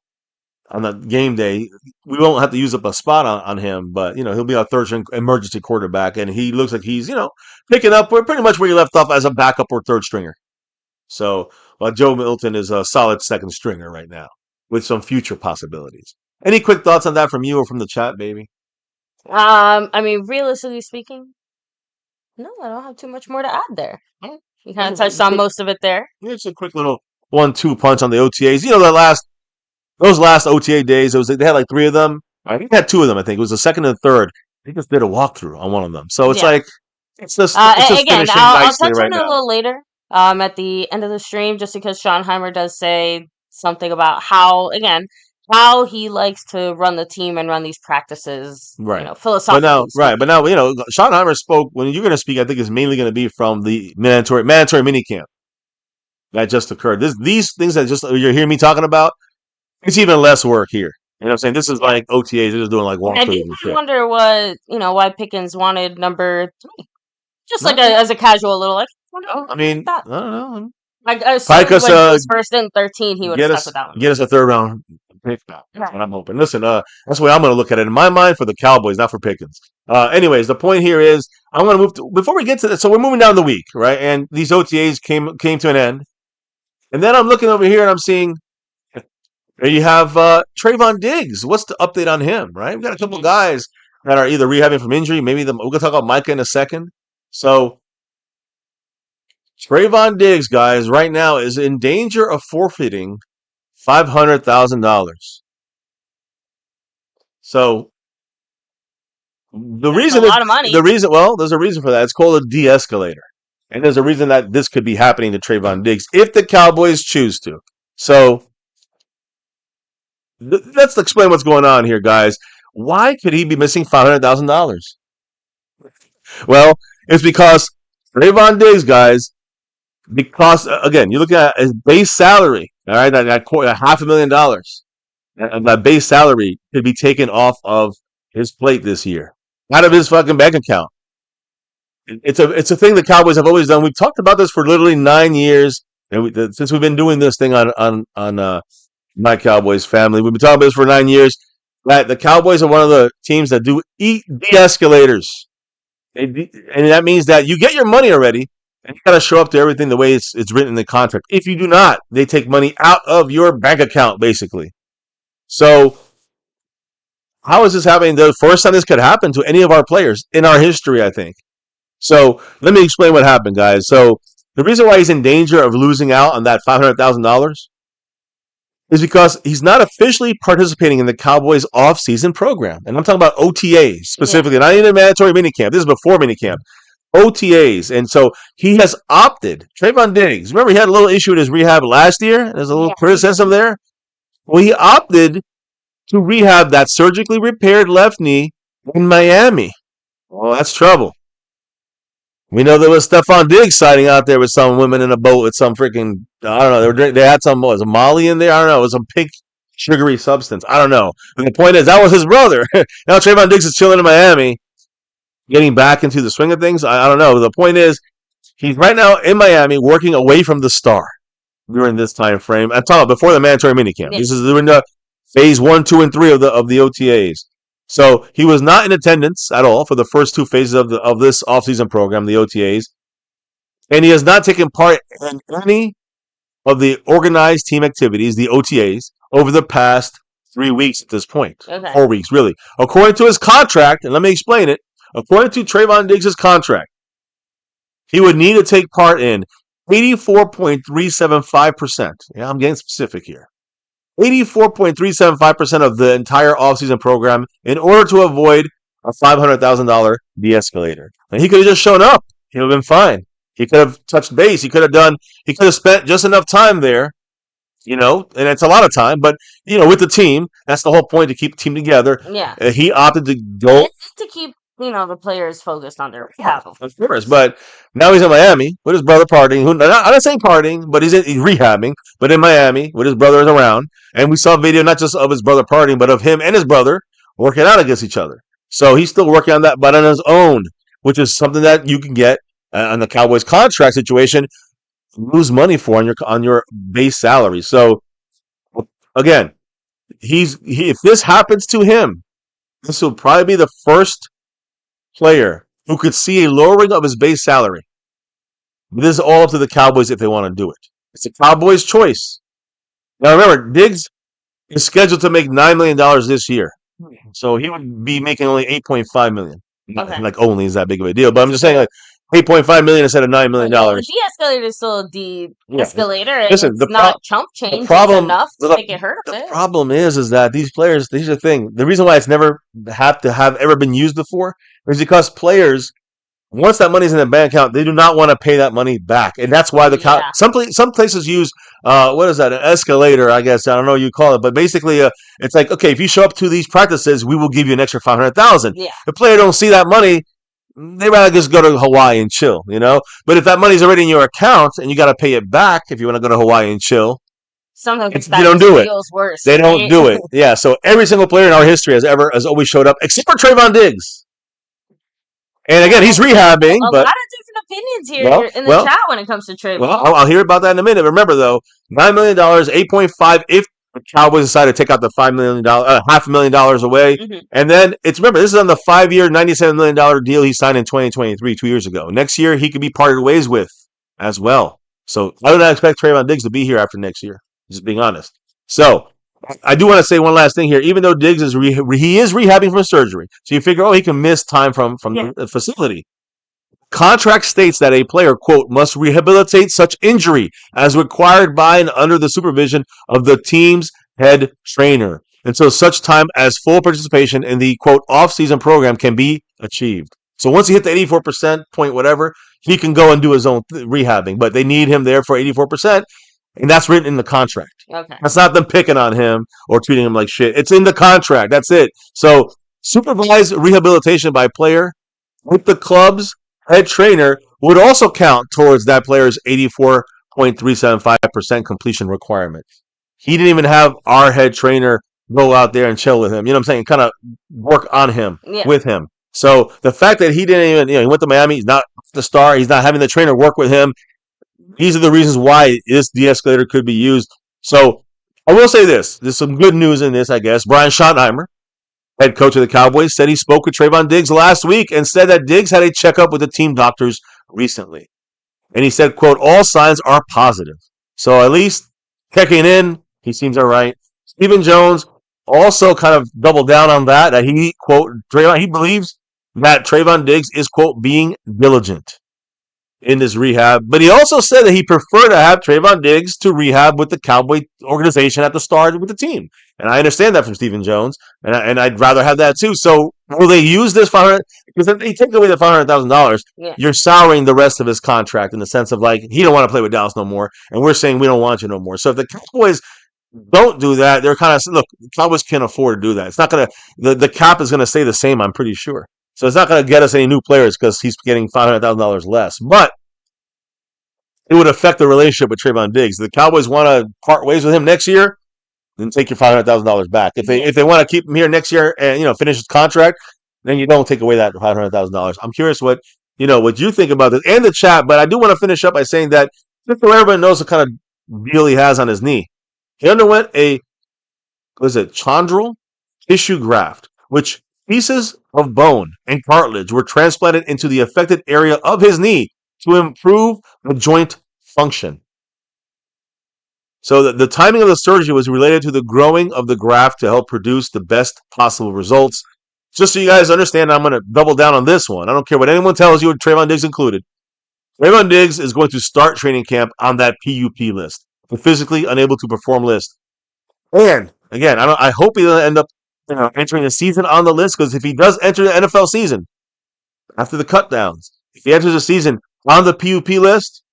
on the game day. We won't have to use up a spot on him, but he'll be our third string emergency quarterback, and he looks like he's picking up pretty much where he left off as a backup or third stringer. So Joe Milton is a solid second stringer right now with some future possibilities. Any quick thoughts on that from you or from the chat, baby? Realistically speaking, no, I don't have too much more to add there. You kind of touched on most of it there. It's a quick little 1-2 punch on the OTAs. Those last OTA days, they had like 3 of them. I think they had 2 of them. I think it was the second and third. They just did a walkthrough on one of them. So it's it's just again, finishing I'll nicely touch right on it now. a little later. At the end of the stream, just because Scheinheimer does say something about how he likes to run the team and run these practices, philosophically. But now, Scheinheimer spoke. When you're going to speak, I think it's mainly going to be from the mandatory minicamp that just occurred. These things that you're hearing me talking about, it's even less work here. You know what I'm saying? This is like OTAs. They're just doing like walkthroughs. I wonder why Pickens wanted number 3, just as a casual little I don't know. Because when he was first in 13, he would have stuck with that one. Get us a third round pick back. That's what I'm hoping. Listen, that's the way I'm going to look at it. In my mind, for the Cowboys, not for Pickens. Anyways, the point here is I'm going to move before we get to this. So we're moving down the week, right? And these OTAs came to an end. And then I'm looking over here and I'm seeing you have Trevon Diggs. What's the update on him, right? We've got a couple of guys that are either rehabbing from injury. Maybe we're going to talk about Micah in a second. So Trevon Diggs, guys, right now is in danger of forfeiting $500,000. So That's a lot of money. there's a reason for that. It's called a de-escalator. And there's a reason that this could be happening to Trevon Diggs if the Cowboys choose to. So let's explain what's going on here, guys. Why could he be missing $500,000? Well, it's because Trevon Diggs, guys, because again, you look at his base salary, all right, that $500,000, and that base salary could be taken off of his plate this year, out of his fucking bank account. It's a thing the Cowboys have always done. We've talked about this for literally 9 years, and since we've been doing this thing on My Cowboys Family. We've been talking about this for 9 years. That the Cowboys are one of the teams that do de-escalators. And that means that you get your money already, and you got to show up to everything the way it's written in the contract. If you do not, they take money out of your bank account, basically. So how is this happening? The first time this could happen to any of our players in our history, I think. So let me explain what happened, guys. So the reason why he's in danger of losing out on that $500,000 is because he's not officially participating in the Cowboys off-season program. And I'm talking about OTAs specifically, not even mandatory minicamp. This is before minicamp. OTAs. And so he has opted. Trevon Diggs, remember he had a little issue with his rehab last year? There's a little criticism there. Well, he opted to rehab that surgically repaired left knee in Miami. Well, that's trouble. We know there was Trevon Diggs sighting out there with some women in a boat with some freaking, I don't know, they had some, what was it, Molly in there? I don't know. It was some pink sugary substance. I don't know. And the point is, that was his brother. Now Trevon Diggs is chilling in Miami, getting back into the swing of things. I don't know. The point is, he's right now in Miami working away from the star during this time frame. I'm talking about before the mandatory minicamp. This is during the phase 1, 2, and 3 of the OTAs. So he was not in attendance at all for the first two phases of this offseason program, the OTAs. And he has not taken part in any of the organized team activities, the OTAs, over the past 3 weeks at this point. 4 weeks, really. According to his contract, and let me explain it, according to Trevon Diggs' contract, he would need to take part in 84.375%. Yeah, I'm getting specific here. 84.375% of the entire offseason program in order to avoid a $500,000 de-escalator. And he could have just shown up. He would have been fine. He could have touched base. He could have spent just enough time there, and it's a lot of time, but, with the team, that's the whole point, to keep the team together. Yeah. He opted to go. It's to keep, the players focused on their rehab. Of course, but now he's in Miami with his brother partying. I'm not saying partying, but he's rehabbing, but in Miami with his brothers around. And we saw a video not just of his brother partying, but of him and his brother working out against each other. So he's still working on that, but on his own, which is something that you can get on the Cowboys contract situation, lose money for on your base salary. So again, if this happens to him, this will probably be the first player who could see a lowering of his base salary. But this is all up to the Cowboys if they want to do it. It's the Cowboys' choice. Now remember, Diggs is scheduled to make $9 million this year. So he would be making only $8.5 million. Okay. Like only is that big of a deal. But I'm just saying, like, $8.5 million instead of $9 million. The de-escalator is still a de-escalator. Listen, it's not chump change enough to make it hurt a bit. The problem is that these players, these are the thing. The reason why it's never ever been used before is because players, once that money's in the bank account, they do not want to pay that money back. And that's why some places use, what is that, an escalator, I guess. I don't know what you call it. But basically, it's like, okay, if you show up to these practices, we will give you an extra $500,000. Yeah. The player don't see that money, they rather just go to Hawaii and chill, But if that money's already in your account and you got to pay it back if you want to go to Hawaii and chill, sometimes they don't do it. Worse, they don't do it. Yeah. So every single player in our history has always showed up, except for Trevon Diggs. And again, he's rehabbing. A lot of different opinions here in the chat when it comes to Trevon. Well, I'll hear about that in a minute. Remember, though, $9 million, 8.5 if the Cowboys decided to take out the $500,000 away. Mm-hmm. And then remember, this is on the 5-year, $97 million deal he signed in 2023, 2 years ago. Next year, he could be parted ways with as well. So I would not expect Trevon Diggs to be here after next year, just being honest. So I do want to say one last thing here. Even though Diggs is rehabbing from surgery, so you figure, he can miss time from the facility. Contract states that a player, quote, must rehabilitate such injury as required by and under the supervision of the team's head trainer until such time as full participation in the, quote, off-season program can be achieved. So once he hit the 84% point, whatever, he can go and do his own rehabbing. But they need him there for 84%, and that's written in the contract. Okay. That's not them picking on him or treating him like shit. It's in the contract. That's it. So supervised rehabilitation by player with the club's head trainer would also count towards that player's 84.375% completion requirement. He didn't even have our head trainer go out there and chill with him. You know what I'm saying? Kind of work on him, with him. So the fact that he didn't even, he went to Miami, he's not the star, he's not having the trainer work with him. These are the reasons why this de-escalator could be used. So I will say this. There's some good news in this, I guess. Brian Schottenheimer, head coach of the Cowboys, said he spoke with Trevon Diggs last week and said that Diggs had a checkup with the team doctors recently. And he said, quote, all signs are positive. So at least checking in, he seems all right. Stephen Jones also kind of doubled down on that he, quote, Trevon, he believes that Trevon Diggs is, quote, being diligent in this rehab. But he also said that he preferred to have Trevon Diggs to rehab with the Cowboy organization at the start with the team. And I understand that from Stephen Jones, and I'd rather have that too. So will they use this 500? Because if they take away the $500,000, Yeah. you're souring the rest of his contract in the sense of like he don't want to play with Dallas no more, and we're saying we don't want you no more. So if the Cowboys don't do that, they're kind of look. The Cowboys can't afford to do that. It's not gonna the cap is gonna stay the same. I'm pretty sure. So it's not gonna get us any new players because he's getting $500,000 less. But it would affect the relationship with Trevon Diggs. The Cowboys want to part ways with him next year, then take your $500,000 back. If they want to keep him here next year and finish his contract, then you don't take away that $500,000. I'm curious what you think about this and the chat. But I do want to finish up by saying that just so everyone knows the kind of deal he has on his knee, he underwent a chondral tissue graft, which pieces of bone and cartilage were transplanted into the affected area of his knee to improve the joint function. So the timing of the surgery was related to the growing of the graft to help produce the best possible results. Just so you guys understand, I'm going to double down on this one. I don't care what anyone tells you, Trevon Diggs included. Trevon Diggs is going to start training camp on that PUP list, the physically unable to perform list. And again, I hope he doesn't end up entering the season on the list, because if he does enter the NFL season after the cutdowns, if he enters the season on the PUP list,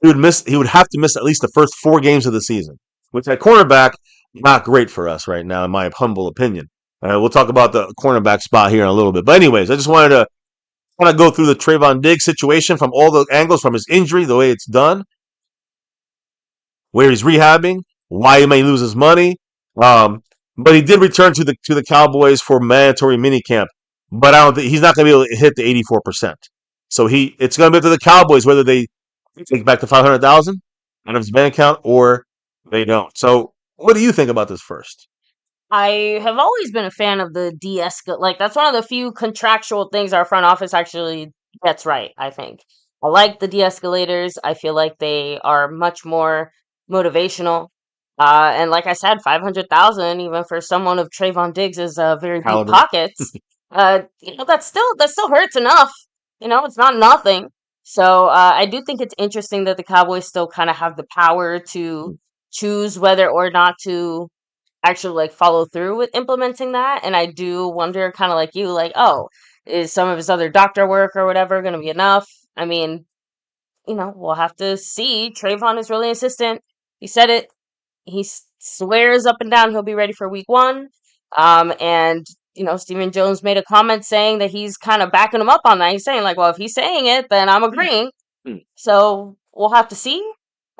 he would have to miss at least the first 4 games of the season, which at cornerback, not great for us right now, in my humble opinion. We'll talk about the cornerback spot here in a little bit. But anyways, I just wanted to kind of go through the Trevon Diggs situation from all the angles, from his injury, the way it's done, where he's rehabbing, why he may lose his money. But he did return to the Cowboys for mandatory minicamp. But I don't think he's not going to be able to hit the 84%. So it's going to be up to the Cowboys whether they take back the $500,000 out of his bank account or they don't. So what do you think about this first? I have always been a fan of the de-escalate. Like, that's one of the few contractual things our front office actually gets right, I think. I like the de-escalators. I feel like they are much more motivational. And like I said, 500,000, even for someone of Trevon Diggs' very deep pockets, that still hurts enough. It's not nothing. So I do think it's interesting that the Cowboys still kind of have the power to choose whether or not to actually like follow through with implementing that. And I do wonder, kind of like you, like, oh, is some of his other doctor work or whatever going to be enough? I mean, we'll have to see. Trevon is really insistent. He said it. He swears up and down he'll be ready for week 1. And Stephen Jones made a comment saying that he's kind of backing him up on that. He's saying like, well, if he's saying it, then I'm agreeing. So we'll have to see.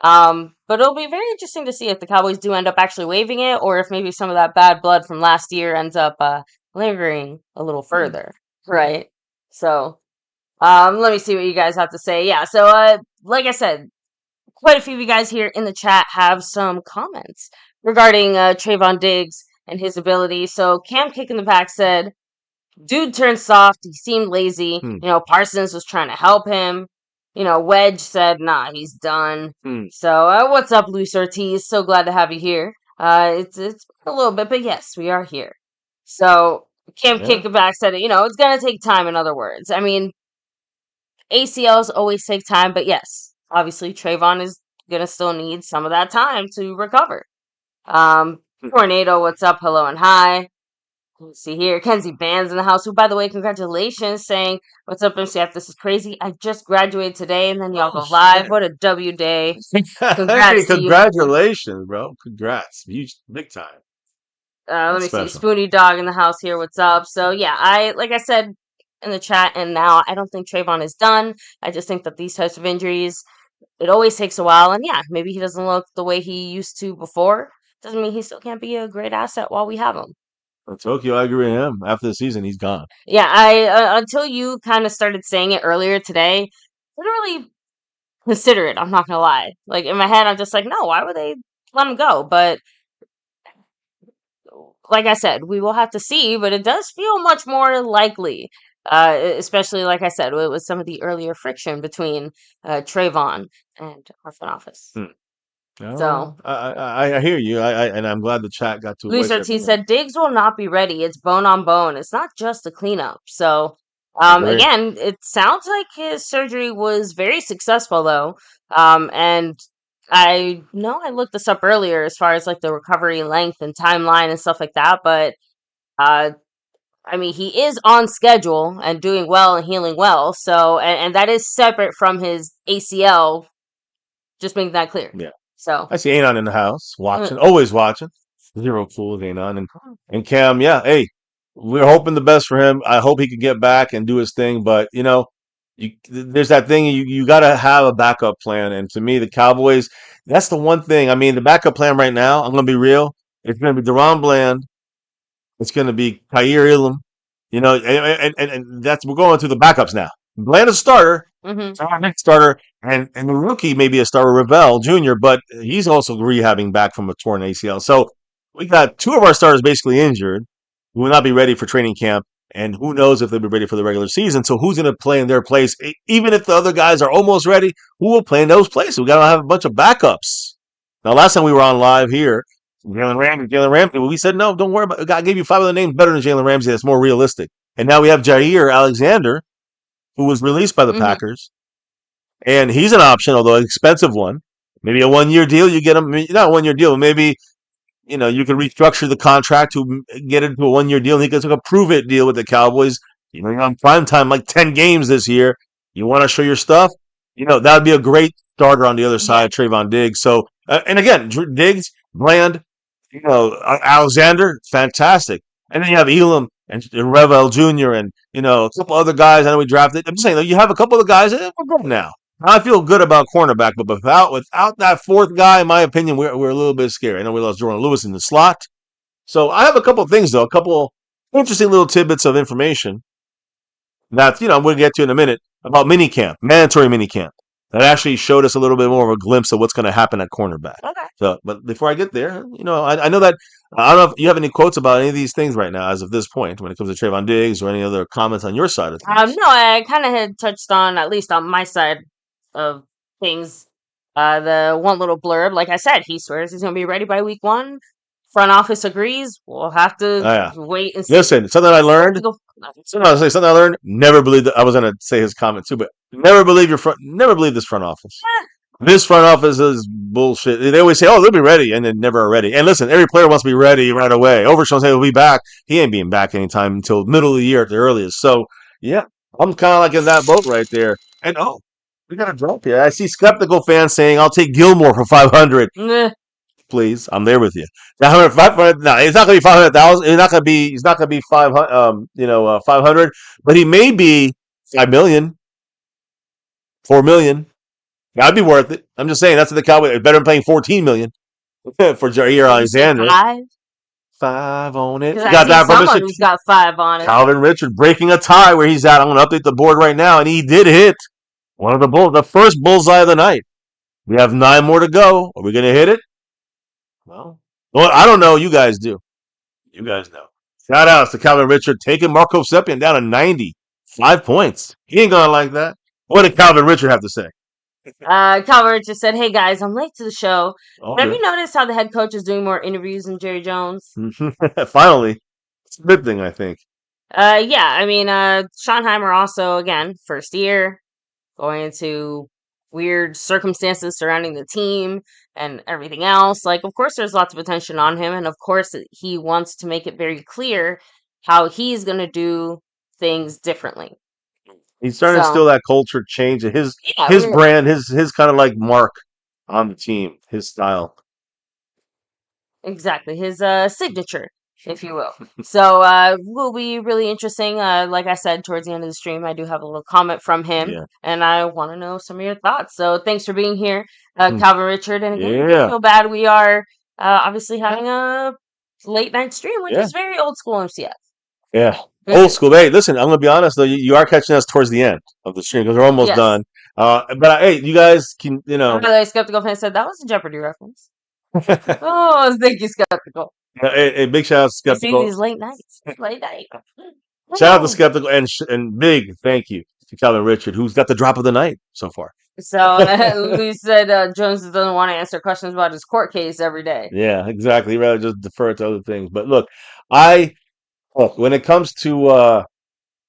But it'll be very interesting to see if the Cowboys do end up actually waiving it, or if maybe some of that bad blood from last year ends up lingering a little further, right? So, let me see what you guys have to say. Yeah, so like I said, quite a few of you guys here in the chat have some comments regarding Trevon Diggs and his ability. So Cam Kick in the Pack said, dude turned soft. He seemed lazy. Parsons was trying to help him. Wedge said, nah, he's done. So, what's up, Luis Ortiz? So glad to have you here. It's been a little bit, but yes, we are here. So, Cam Kickback said, it's going to take time, in other words. I mean, ACLs always take time, but yes, obviously, Trevon is going to still need some of that time to recover. Tornado, what's up? Hello and hi. Let's see here. Kenzie Band's in the house, who, by the way, congratulations, saying, what's up, MCF? This is crazy. I just graduated today, and then y'all go live. What a W day. Congrats to you. Congratulations, bro. Congrats. Huge, big time. Let me see. Spoonie Dog in the house here. What's up? So, yeah, like I said in the chat, and now I don't think Trevon is done. I just think that these types of injuries, it always takes a while. And, yeah, maybe he doesn't look the way he used to before. Doesn't mean he still can't be a great asset while we have him. Tokyo, I agree with him. After the season, he's gone. Yeah, I until you kind of started saying it earlier today, I didn't really consider it. I'm not gonna lie. Like in my head, I'm just like, no, why would they let him go? But like I said, we will have to see. But it does feel much more likely, especially like I said, with some of the earlier friction between Trevon and our front office. So I hear you. And I'm glad the chat got to. Luis Ortiz said Diggs will not be ready. It's bone on bone. It's not just a cleanup. So Agree. Again, it sounds like his surgery was very successful, though. And I know I looked this up earlier as far as like the recovery length and timeline and stuff like that, but uh, I mean, he is on schedule and doing well and healing well. So, and that is separate from his ACL. Just making that clear. Yeah. So, I see Anon in the house, mm, watching, always watching. Zero fools, Anon. And Cam, yeah, hey, we're hoping the best for him. I hope he could get back and do his thing. But, there's that thing, you got to have a backup plan. And to me, the Cowboys, that's the one thing. I mean, the backup plan right now, I'm going to be real. It's going to be Deron Bland. It's going to be Kaiir Elam. And that's, we're going to the backups now. Bland is a starter. mhm. Our next starter, and the rookie may be a starter, Ravel Jr., but he's also rehabbing back from a torn ACL. So we got two of our starters basically injured, who will not be ready for training camp, and who knows if they'll be ready for the regular season. So who's going to play in their place? Even if the other guys are almost ready, who will play in those places? We got to have a bunch of backups. Now, last time we were on live here, Jalen Ramsey, we said, no, don't worry about it. I gave you 5 other names better than Jalen Ramsey. That's more realistic. And now we have Jair Alexander, who was released by the Mhm. Packers. And he's an option, although an expensive one. Maybe a 1 year deal. You get him, not a 1 year deal. Maybe you can restructure the contract to get it to a 1 year deal. And he gets like a prove it deal with the Cowboys. You're on prime time, like 10 games this year. You want to show your stuff. That would be a great starter on the other Yeah. side, Trevon Diggs. So, and again, Diggs, Bland, Alexander, fantastic. And then you have Elam and Revel Jr. and a couple other guys. I know we drafted. I'm just saying, you have a couple of guys. We're good now. I feel good about cornerback, but without that fourth guy, in my opinion, we're a little bit scary. I know we lost Jordan Lewis in the slot. So I have a couple of things, though, a couple interesting little tidbits of information that, we'll get to in a minute about minicamp, mandatory minicamp. That actually showed us a little bit more of a glimpse of what's going to happen at cornerback. Okay. So, but before I get there, I know that I don't know if you have any quotes about any of these things right now, as of this point, when it comes to Trevon Diggs or any other comments on your side of things. No, I kind of had touched on, at least on my side of things, the one little blurb. Like I said, he swears he's going to be ready by week 1. Front office agrees. We'll have Oh, to yeah. wait and see. Listen, something I learned. Something I learned. Never believe that. I was going to say his comment too, but never believe this front office. This front office is bullshit. They always say, "Oh, they'll be ready," and then never are ready. And listen, every player wants to be ready right away. Overshawn say he'll be back. He ain't being back anytime until middle of the year at the earliest. So yeah, I'm kind of like in that boat right there. And we got a drop here. I see skeptical fans saying, "I'll take Gilmore for 500." Please, I'm there with you. Now, 500. No, it's not going to be 500,000. It's not going to be. He's not going to be 500. 500. But he may be 5 million, 4 million. That'd be worth it. I'm just saying that's what the Cowboys better than paying 14 million for Jair Alexander. 5 on it. You got that from someone who's got 5 on it. Calvin Richard breaking a tie where he's at. I'm going to update the board right now, and he did hit one of the first bullseye of the night. We have 9 more to go. Are we going to hit it? Well, I don't know. You guys do. You guys know. Shout outs to Calvin Richard taking Marco Seppian down to 90. 5 points. He ain't going to like that. What did Calvin Richard have to say? Calvin Richard said, "Hey guys, I'm late to the show. Oh, have you noticed how the head coach is doing more interviews than Jerry Jones?" Finally. It's a good thing, I think. Yeah, I mean, Schottenheimer also, again, first year, going into weird circumstances surrounding the team and everything else. Like, of course, there's lots of attention on him, and of course, he wants to make it very clear how he's going to do things differently. He's starting to instill that culture change, his brand, his kind of like mark on the team, his style. Exactly, his signature, if you will. So will be really interesting. Like I said, towards the end of the stream, I do have a little comment from him, and I want to know some of your thoughts. So thanks for being here, Calvin Richard. And again, I feel bad we are obviously having a late night stream, which is very old school MCF. Yeah. Old school. Hey, listen, I'm going to be honest, though. You are catching us towards the end of the stream because we're almost done. But, hey, you guys can, By the way, Skeptical fan said that was a Jeopardy reference. Oh, thank you, Skeptical. Hey, big shout out to Skeptical. See these late nights. Late night. Shout out to Skeptical and big thank you to Calvin Richard, who's got the drop of the night so far. So we said Jones doesn't want to answer questions about his court case every day. Yeah, exactly. He'd rather just defer to other things. But look, when it comes to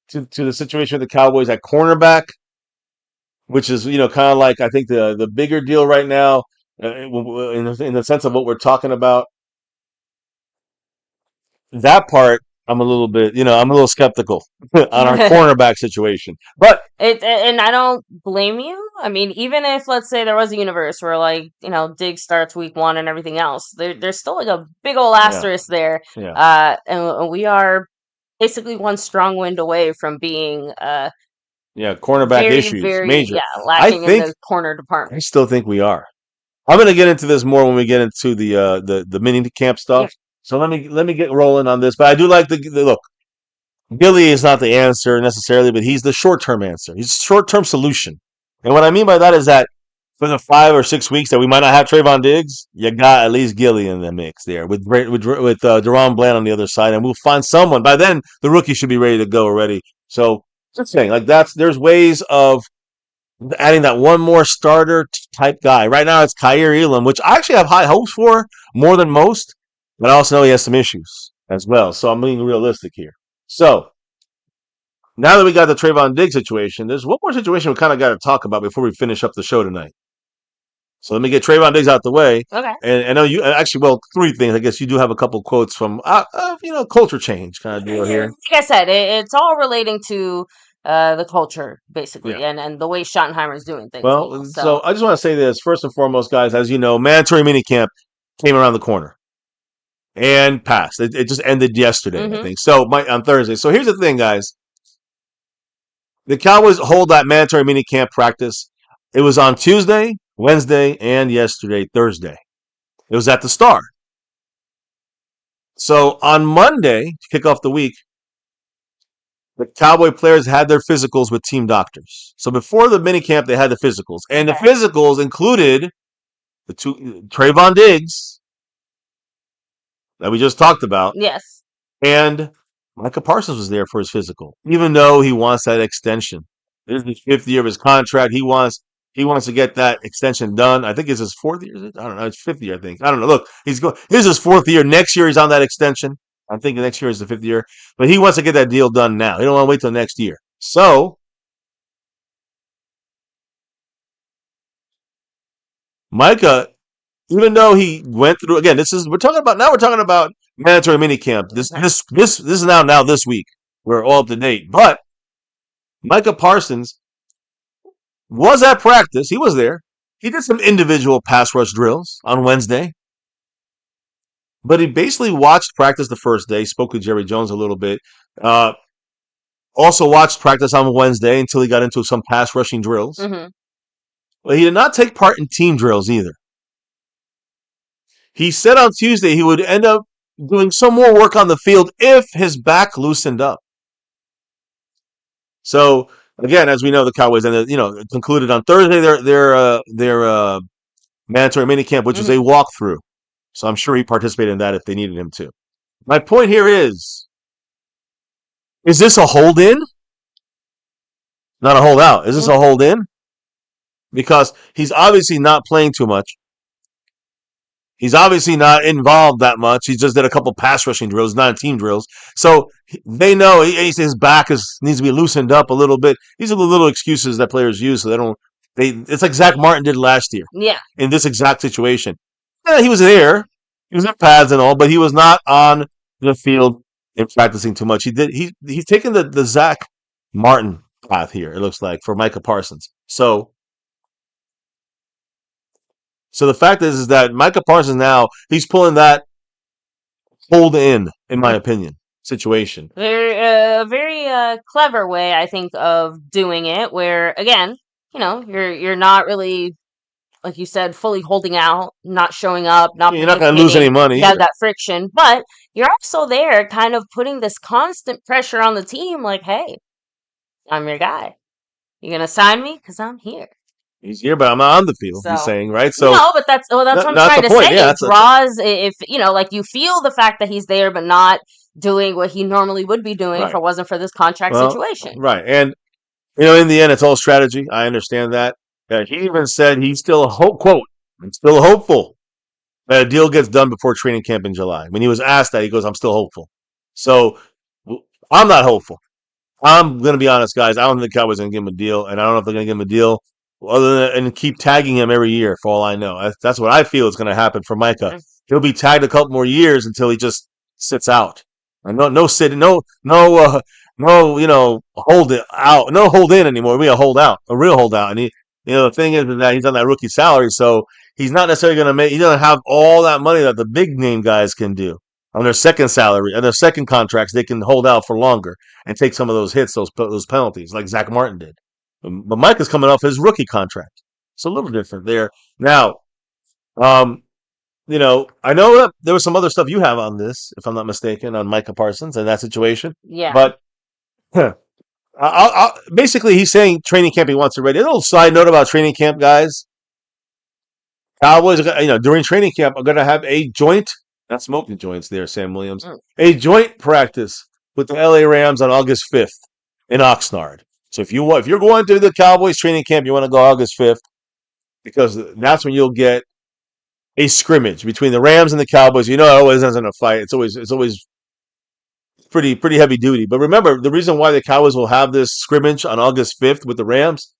to the situation with the Cowboys at cornerback, which is kind of like I think the bigger deal right now in the sense of what we're talking about. That part, I'm a little bit, I'm a little skeptical on our cornerback situation. But and I don't blame you. I mean, even if let's say there was a universe where Diggs starts week 1 and everything else, there's still like a big old yeah, asterisk there. yeah, And we are basically one strong wind away from being cornerback very, issues, very major. I lacking in think the corner I department. still think we are. I'm going to get into this more when we get into the mini camp Yeah. stuff. So let me get rolling on this. But I do like the look. Gilly is not the answer necessarily, but he's the short-term answer. He's a short-term solution. And what I mean by that is that for the 5 or 6 weeks that we might not have Trevon Diggs, you got at least Gilly in the mix there with Deron Bland on the other side, and we'll find someone. By then, the rookie should be ready to go already. So just saying, like there's ways of adding that one more starter type guy. Right now, it's Kaiir Elam, which I actually have high hopes for more than most, but I also know he has some issues as well. So I'm being realistic here. So now that we got the Trevon Diggs situation, there's one more situation we kind of got to talk about before we finish up the show tonight. So let me get Trevon Diggs out the way. Okay. And I know you actually, well, 3 things. I guess you do have a couple quotes from, culture change kind of deal here. Like I said, it's all relating to the culture, basically, Yeah. and the way Schottenheimer is doing things. Well, so I just want to say this. First and foremost, guys, as you know, mandatory minicamp came around the corner and passed. It just ended yesterday, I think. So on Thursday. So here's the thing, guys. The Cowboys hold that mandatory minicamp practice. It was on Tuesday, Wednesday, and yesterday, Thursday. It was at the Star. So on Monday, to kick off the week, the Cowboy players had their physicals with team doctors. So before the minicamp, they had the physicals. And the physicals included the two Trevon Diggs that we just talked about. Yes. And Micah Parsons was there for his physical, even though he wants that extension. This is the 5th year of his contract. He wants to get that extension done. I think it's his 4th year. I don't know. It's 5th year, I think. I don't know. Look, this is his 4th year. Next year, he's on that extension. I'm thinking next year is the 5th year. But he wants to get that deal done now. He don't want to wait till next year. So, Micah, even though he went through, again, we're talking about mandatory minicamp. This is now this week. We're all up to date. But Micah Parsons was at practice. He was there. He did some individual pass rush drills on Wednesday. But he basically watched practice the first day, spoke with Jerry Jones a little bit. Also watched practice on Wednesday until he got into some pass rushing drills. But he did not take part in team drills either. He said on Tuesday he would end up doing some more work on the field if his back loosened up. So again, as we know, the Cowboys concluded on Thursday their mandatory minicamp, which was a walkthrough. So I'm sure he participated in that if they needed him to. My point here is this a hold in? Not a hold out. Is this a hold in? Because he's obviously not playing too much. He's obviously not involved that much. He just did a couple pass rushing drills, not team drills. So they know his back needs to be loosened up a little bit. These are the little excuses that players use so they don't. It's like Zach Martin did last year. Yeah. In this exact situation. Yeah, he was there. He was in pads and all, but he was not on the field and practicing too much. He's taken the Zach Martin path here, it looks like, for Micah Parsons. So the fact is that Micah Parsons now, he's pulling that hold in my opinion, situation. Very clever way, I think, of doing it, where, again, you're not really, like you said, fully holding out, not showing up, You're not going to lose any money. You got that friction, but you're also there kind of putting this constant pressure on the team, like, hey, I'm your guy. You're going to sign me? Because I'm here. He's here, but I'm not on the field, he's saying, right? So no, but that's what I'm trying to say. It draws, if, like you feel the fact that he's there, but not doing what he normally would be doing if it wasn't for this contract situation. Right. And, in the end, it's all strategy. I understand that. He even said he's still, quote, I'm still hopeful that a deal gets done before training camp in July. When he was asked that, he goes, I'm still hopeful. So I'm not hopeful. I'm going to be honest, guys. I don't think the Cowboys are going to give him a deal, and I don't know if they're going to give him a deal other than and keep tagging him every year. For all I know, that's what I feel is going to happen for Micah. He'll be tagged a couple more years until he just sits out. And no sitting, no, hold it out, no hold in anymore. We a hold out, a real hold out. And the thing is that he's on that rookie salary, so he's not necessarily going to make. He doesn't have all that money that the big name guys can do on their second salary, on their second contracts. They can hold out for longer and take some of those hits, those penalties, like Zach Martin did. But Mike is coming off his rookie contract. It's a little different there. Now, I know that there was some other stuff you have on this, if I'm not mistaken, on Micah Parsons and that situation. Yeah. But basically, he's saying training camp he wants it ready. A little side note about training camp, guys. Cowboys, during training camp, are going to have a joint, not smoking joints there, Sam Williams, a joint practice with the LA Rams on August 5th in Oxnard. So if you're going to the Cowboys training camp, you want to go August 5th because that's when you'll get a scrimmage between the Rams and the Cowboys. It always ends in a fight. It's always pretty heavy duty. But remember, the reason why the Cowboys will have this scrimmage on August 5th with the Rams,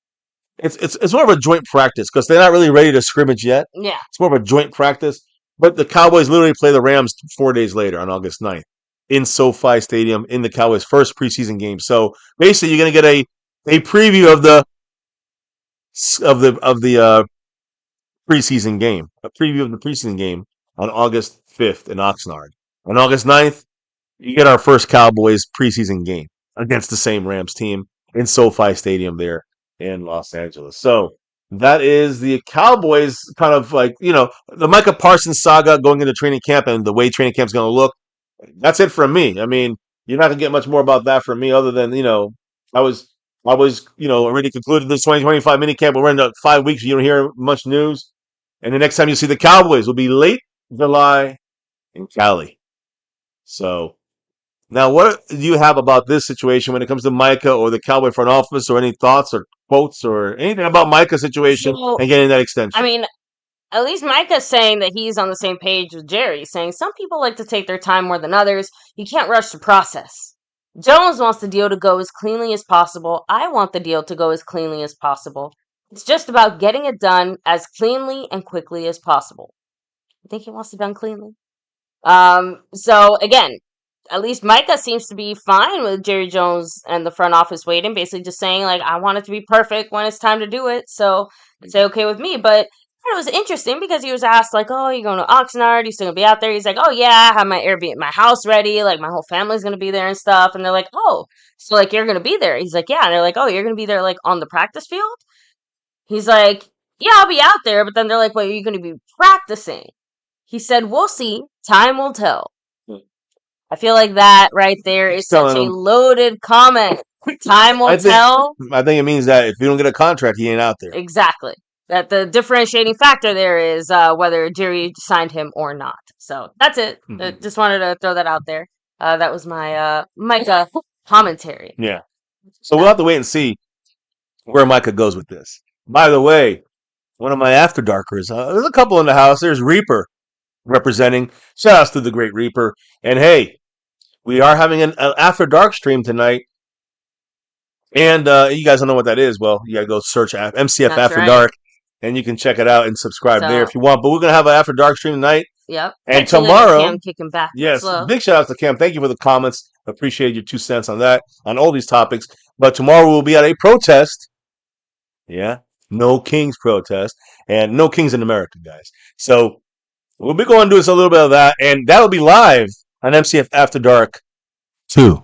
it's more of a joint practice because they're not really ready to scrimmage yet. Yeah. It's more of a joint practice. But the Cowboys literally play the Rams 4 days later on August 9th in SoFi Stadium in the Cowboys' first preseason game. So basically, you're going to get a preview of the preseason game, a preview of the preseason game on August 5th in Oxnard. On August 9th, you get our first Cowboys preseason game against the same Rams team in SoFi Stadium there in Los Angeles. So that is the Cowboys kind of like, the Micah Parsons saga going into training camp and the way training camp's going to look. That's it from me. I mean, you're not going to get much more about that from me other than, I was already concluded this 2025 minicamp. We're in 5 weeks. You don't hear much news. And the next time you see the Cowboys will be late July in Cali. So now what do you have about this situation when it comes to Micah or the Cowboy front office or any thoughts or quotes or anything about Micah's situation and getting that extension? I mean, at least Micah's saying that he's on the same page with Jerry, saying some people like to take their time more than others. You can't rush the process. Jones wants the deal to go as cleanly as possible. I want the deal to go as cleanly as possible. It's just about getting it done as cleanly and quickly as possible. I think he wants it done cleanly. So again, at least Micah seems to be fine with Jerry Jones and the front office waiting, basically just saying, like, I want it to be perfect when it's time to do it, so it's okay with me. But it was interesting because he was asked, like, oh, you're going to Oxnard, you still going to be out there? He's like, oh, yeah, I have my Airbnb, my house ready, like, my whole family's going to be there and stuff. And they're like, oh, so, like, you're going to be there? He's like, yeah. And they're like, oh, you're going to be there, like, on the practice field? He's like, yeah, I'll be out there. But then they're like, well, are you going to be practicing? He said, we'll see. Time will tell. I feel like that right there is such a loaded comment. Time will tell. I think it means that if you don't get a contract, he ain't out there. Exactly. That the differentiating factor there is whether Jerry signed him or not. So that's it. Just wanted to throw that out there. That was my Micah commentary. Yeah. So we'll have to wait and see where Micah goes with this. By the way, one of my After Darkers, there's a couple in the house. There's Reaper representing. Shout outs to the great Reaper. And hey, we are having an After Dark stream tonight. And you guys don't know what that is. Well, you got to go search MCF That's After right. Dark. And you can check it out and subscribe there if you want. But we're going to have an After Dark stream tonight. Yep. And tomorrow, Cam kicking back. yes, slow. big shout out to Cam. Thank you for the comments. Appreciate your 2 cents on that, on all these topics. But tomorrow we'll be at a protest. Yeah. No Kings protest. And no Kings in America, guys. So we'll be going to do a little bit of that. And that'll be live on MCF After Dark 2.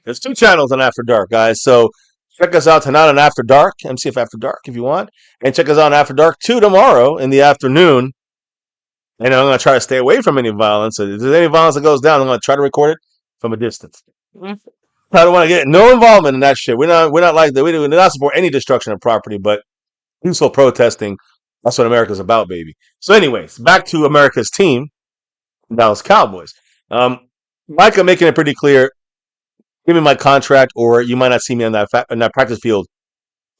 There's 2 channels on After Dark, guys. So check us out tonight on After Dark, MCF After Dark, if you want. And check us out on After Dark 2 tomorrow in the afternoon. And I'm going to try to stay away from any violence. If there's any violence that goes down, I'm going to try to record it from a distance. I don't want to get no involvement in that shit. We're not like that. We do not support any destruction of property, but peaceful protesting, that's what America's about, baby. So anyways, back to America's team, Dallas Cowboys. Micah making it pretty clear, give me my contract or you might not see me on that practice field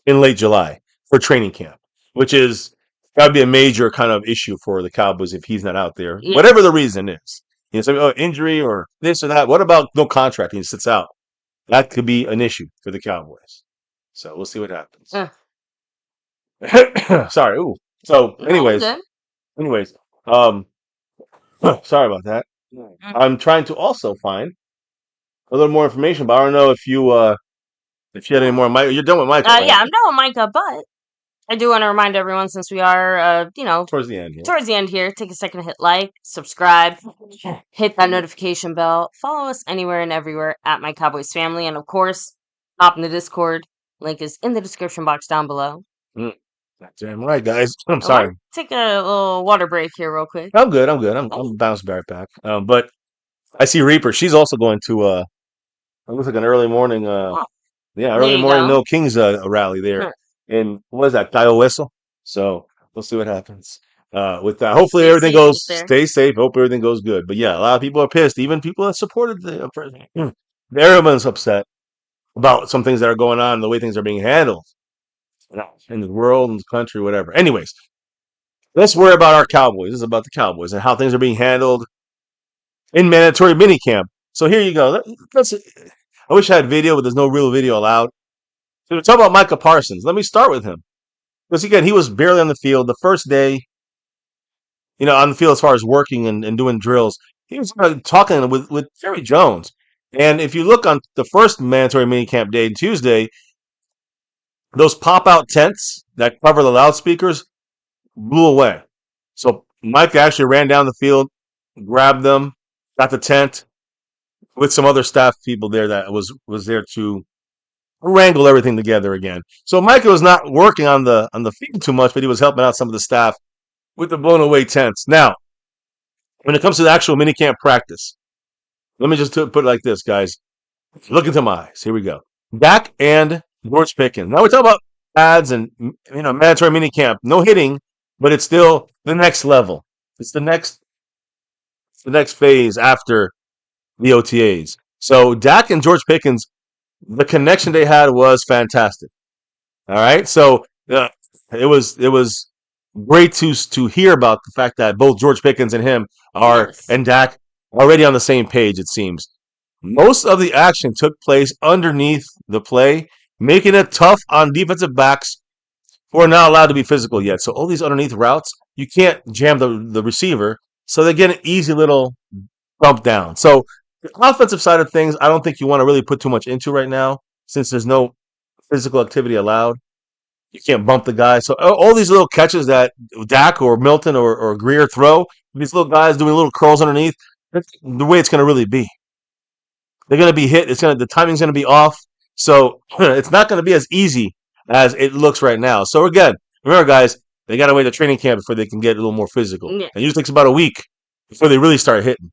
in late July for training camp, which is that would be a major kind of issue for the Cowboys if he's not out there, whatever the reason is. So, injury or this or that. What about no contract? He sits out. that could be an issue for the Cowboys. So we'll see what happens. Sorry. Ooh. So, anyways, um, sorry about that. I'm trying to also find a little more information, but I don't know if you had any more. Micah, you're done with Micah, right? Yeah, I'm done with Micah, but I do want to remind everyone, since we are, Towards the end here. take a second to hit like, subscribe, hit that notification bell, follow us anywhere and everywhere at MyCowboysFamily, and of course, hop in the Discord. Link is in the description box down below. That's damn right, guys. I'm I sorry. want to take a little water break here real quick. I'm good. I'm bouncing right back. But I see Reaper. She's also going to it looks like an early morning early morning go. No Kings rally there. And what is that? Kyle Whistle. So we'll see what happens. With that. Hopefully Stay everything safe out goes there. stay safe. Hope everything goes good. But yeah, a lot of people are pissed. Even people that supported the president. Everyone's upset about some things that are going on and the way things are being handled in the world, in the country, whatever. Anyways, let's worry about our Cowboys. This is about the Cowboys and how things are being handled in mandatory minicamp. So here you go. I wish I had video, but there's no real video allowed. So to talk about Micah Parsons, let me start with him. Because again, he was barely on the field the first day, on the field as far as working and doing drills. He was talking with Jerry Jones. And if you look on the first mandatory minicamp day, Tuesday, those pop-out tents that cover the loudspeakers blew away. So Mike actually ran down the field, grabbed them, got the tent with some other staff people there that was there to wrangle everything together again. So Micah was not working on the field too much, but he was helping out some of the staff with the blown away tents. Now, when it comes to the actual minicamp practice, let me just put it like this, guys. Look into my eyes. Here we go. Dak and George Pickens. Now we're talking about pads and mandatory minicamp. No hitting, but it's still the next level. It's the next phase after the OTAs. So Dak and George Pickens, the connection they had was fantastic. All right, so it was great to hear about the fact that both George Pickens and him and Dak already on the same page. It seems most of the action took place underneath the play, making it tough on defensive backs who are not allowed to be physical yet. So all these underneath routes, you can't jam the receiver, so they get an easy little bump down. So the offensive side of things, I don't think you want to really put too much into right now, since there's no physical activity allowed. You can't bump the guy. So all these little catches that Dak or Milton or Greer throw, these little guys doing little curls underneath, that's the way it's going to really be. They're going to be hit. The timing's going to be off. So it's not going to be as easy as it looks right now. So again, remember, guys, they got to wait to training camp before they can get a little more physical. Yeah. It usually takes about a week before they really start hitting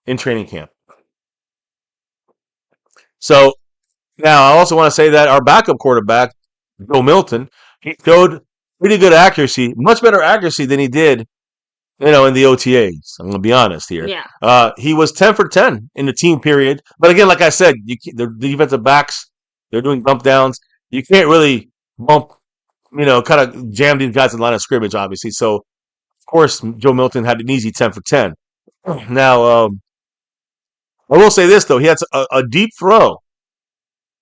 in training camp. So now I also want to say that our backup quarterback, Joe Milton, he showed pretty good accuracy, much better accuracy than he did, in the OTAs. I'm going to be honest here. Yeah. He was 10 for 10 in the team period. But again, like I said, the defensive backs, they're doing bump downs. You can't really bump, kind of jam these guys in the line of scrimmage, obviously. So, of course, Joe Milton had an easy 10 for 10. Now, I will say this, though. He had a deep throw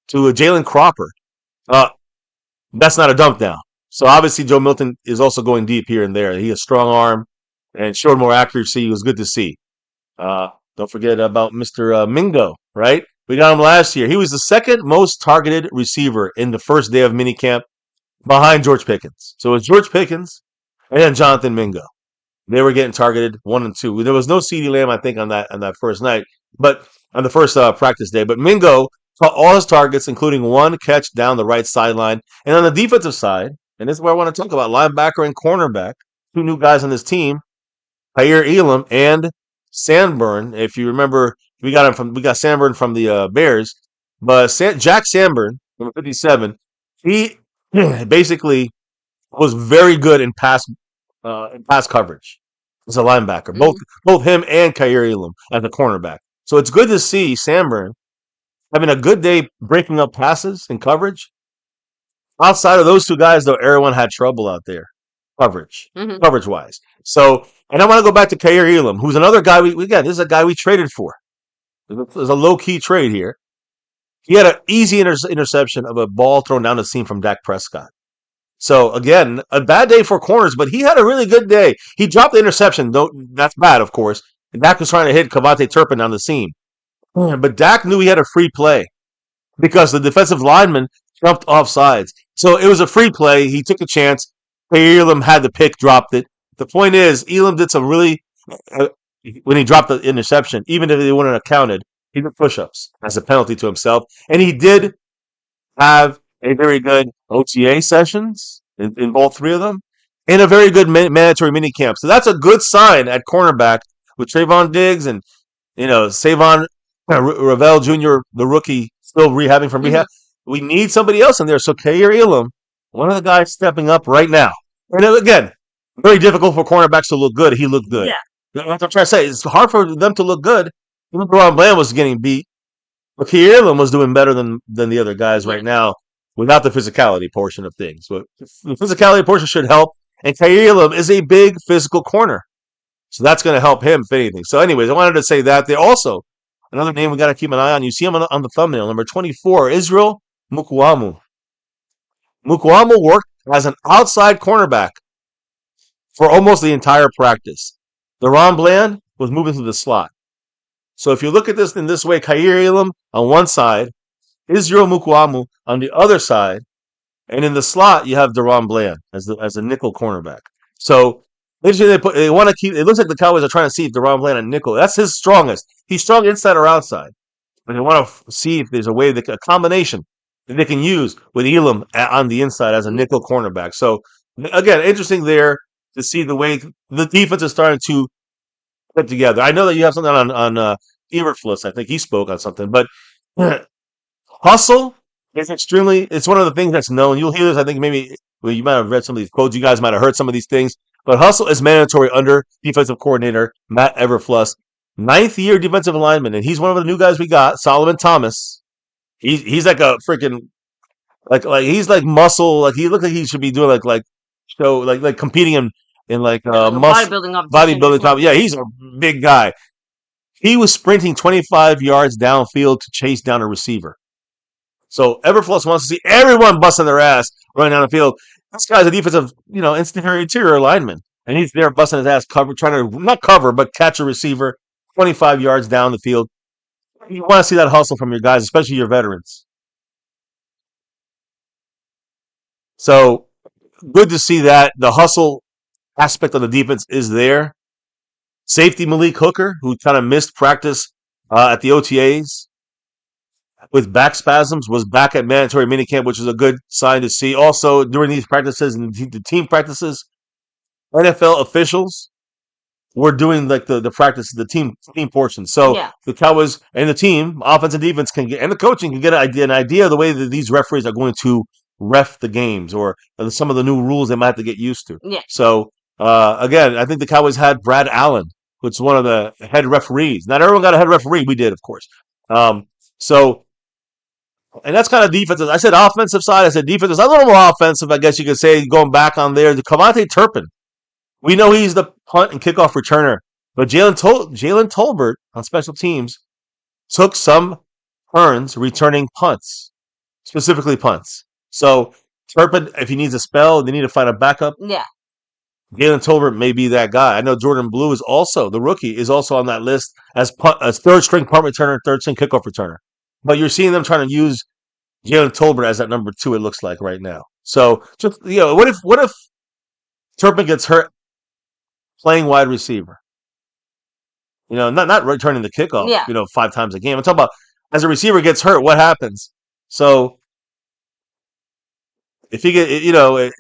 to Jalen Cropper. That's not a dump down. So, obviously, Joe Milton is also going deep here and there. He has a strong arm and showed more accuracy. It was good to see. Don't forget about Mr. Mingo, right? We got him last year. He was the second most targeted receiver in the first day of minicamp behind George Pickens. So it was George Pickens and then Jonathan Mingo. They were getting targeted 1 and 2. There was no CeeDee Lamb, I think, on that first night, but on the first practice day. But Mingo caught all his targets, including one catch down the right sideline. And on the defensive side, and this is where I want to talk about linebacker and cornerback, two new guys on this team, Kaiir Elam and Sanborn. If you remember, we got Sanborn from the Bears, but Jack Sanborn, number 57, he basically was very good in pass coverage as a linebacker. Mm-hmm. Both him and Kaiir Elam as a cornerback. So it's good to see Sanborn having a good day breaking up passes and coverage. Outside of those two guys, though, everyone had trouble out there, coverage-wise. So, and I want to go back to Kaiir Elam, who's another guy this is a guy we traded for. There's a low-key trade here. He had an easy interception of a ball thrown down the seam from Dak Prescott. So again, a bad day for corners, but he had a really good day. He dropped the interception. That's bad, of course. And Dak was trying to hit Cavante Turpin down the seam. But Dak knew he had a free play because the defensive lineman jumped off sides. So it was a free play. He took a chance. Elam had the pick, dropped it. The point is, Elam did some really, when he dropped the interception, even if they wouldn't have counted, he did push-ups as a penalty to himself. And he did have a very good OTA sessions in all three of them, and a very good mandatory minicamp. So that's a good sign at cornerback with Trevon Diggs and Savon Ravel Jr., the rookie, still rehabbing from rehab. We need somebody else in there. So Kair Elam, one of the guys stepping up right now. And again, very difficult for cornerbacks to look good. He looked good. Yeah. That's what I'm trying to say. It's hard for them to look good. Even Ron Bland was getting beat. But Kair Elam was doing better than the other guys right now without the physicality portion of things. But the physicality portion should help. And Kair Elam is a big physical corner. So that's going to help him, if anything. So anyways, I wanted to say that. They also, another name we got to keep an eye on. You see him on the thumbnail, number 24, Israel Mukuamu. Mukuamu worked as an outside cornerback for almost the entire practice. Deron Bland was moving to the slot. So if you look at this in this way, Kair Elam on one side, Israel Mukuamu on the other side, and in the slot you have Deron Bland as a nickel cornerback. So they want to keep. It looks like the Cowboys are trying to see if Deron Bland and nickel. That's his strongest. He's strong inside or outside, but they want to see if there's a combination that they can use with Elam on the inside as a nickel cornerback. So again, interesting there to see the way the defense is starting to put together. I know that you have something on Eberflus. I think he spoke on something, but hustle is extremely. It's one of the things that's known. You'll hear this. I think maybe you might have read some of these quotes. You guys might have heard some of these things. But hustle is mandatory under defensive coordinator Matt Eberflus, 9th year defensive lineman, and he's one of the new guys we got. Solomon Thomas. He's like a freaking like he's like muscle. Like he looks like he should be doing like competing in like bodybuilding. Yeah, he's a big guy. He was sprinting 25 yards downfield to chase down a receiver. So Eberflus wants to see everyone busting their ass running down the field. This guy's a defensive, interior lineman. And he's there busting his ass, trying to, not cover, but catch a receiver 25 yards down the field. You want to see that hustle from your guys, especially your veterans. So, good to see that. The hustle aspect of the defense is there. Safety Malik Hooker, who kind of missed practice at the OTAs with back spasms, was back at mandatory minicamp, which is a good sign to see. Also, during these practices and the team practices, NFL officials were doing like the practice, the team portion. So the Cowboys and the team, offense and defense, and the coaching can get an idea of the way that these referees are going to ref the games or some of the new rules they might have to get used to. Yeah. So again, I think the Cowboys had Brad Allen, which is one of the head referees. Not everyone got a head referee. We did, of course. And that's kind of defensive. I said offensive side. I said defensive. A little more offensive, I guess you could say, going back on there. The Cavante Turpin. We know he's the punt and kickoff returner. But Jalen Tolbert on special teams took some turns returning punts. Specifically punts. So Turpin, if he needs a spell, they need to find a backup. Yeah. Jalen Tolbert may be that guy. I know Jordan Blue is also, the rookie, is also on that list as third-string punt returner, third-string kickoff returner. But you're seeing them trying to use Jalen Tolbert as that number 2, it looks like right now. So, just what if Turpin gets hurt playing wide receiver? Not returning the kickoff, 5 times a game. I'm talking about as a receiver gets hurt, what happens? So, if he get,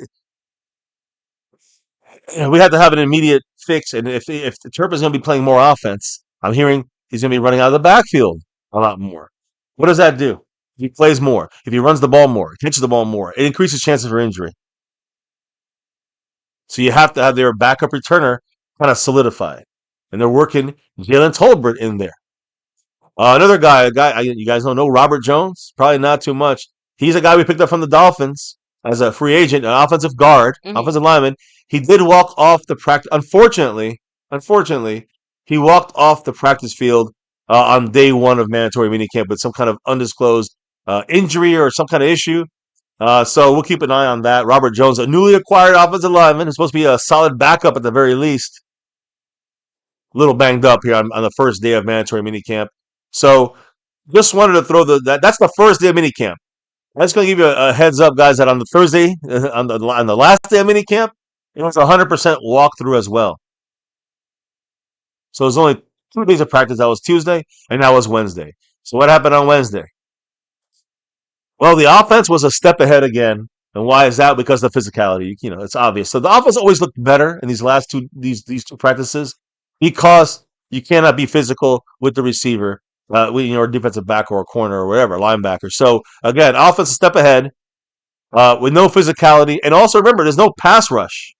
we have to have an immediate fix. And if Turpin's going to be playing more offense, I'm hearing he's going to be running out of the backfield a lot more. What does that do? If he plays more, if he runs the ball more, catches the ball more, it increases chances for injury. So you have to have their backup returner kind of solidified. And they're working Jalen Tolbert in there. Another guy, you guys don't know, Robert Jones? Probably not too much. He's a guy we picked up from the Dolphins as a free agent, an offensive guard, offensive lineman. He did walk off the practice. Unfortunately, he walked off the practice field on day 1 of mandatory minicamp with some kind of undisclosed injury or some kind of issue. So we'll keep an eye on that. Robert Jones, a newly acquired offensive lineman, is supposed to be a solid backup at the very least. A little banged up here on the first day of mandatory minicamp. So just wanted to throw that's the first day of minicamp. I'm just going to give you a heads up, guys, that on the Thursday, on the last day of minicamp, it was 100% walkthrough as well. So it was only 2 days of practice. That was Tuesday, and that was Wednesday. So what happened on Wednesday? Well, the offense was a step ahead again. And why is that? Because of the physicality. It's obvious. So the offense always looked better in these last these two practices because you cannot be physical with the receiver, or defensive back or a corner or whatever, linebacker. So again, offense a step ahead with no physicality. And also remember, there's no pass rush.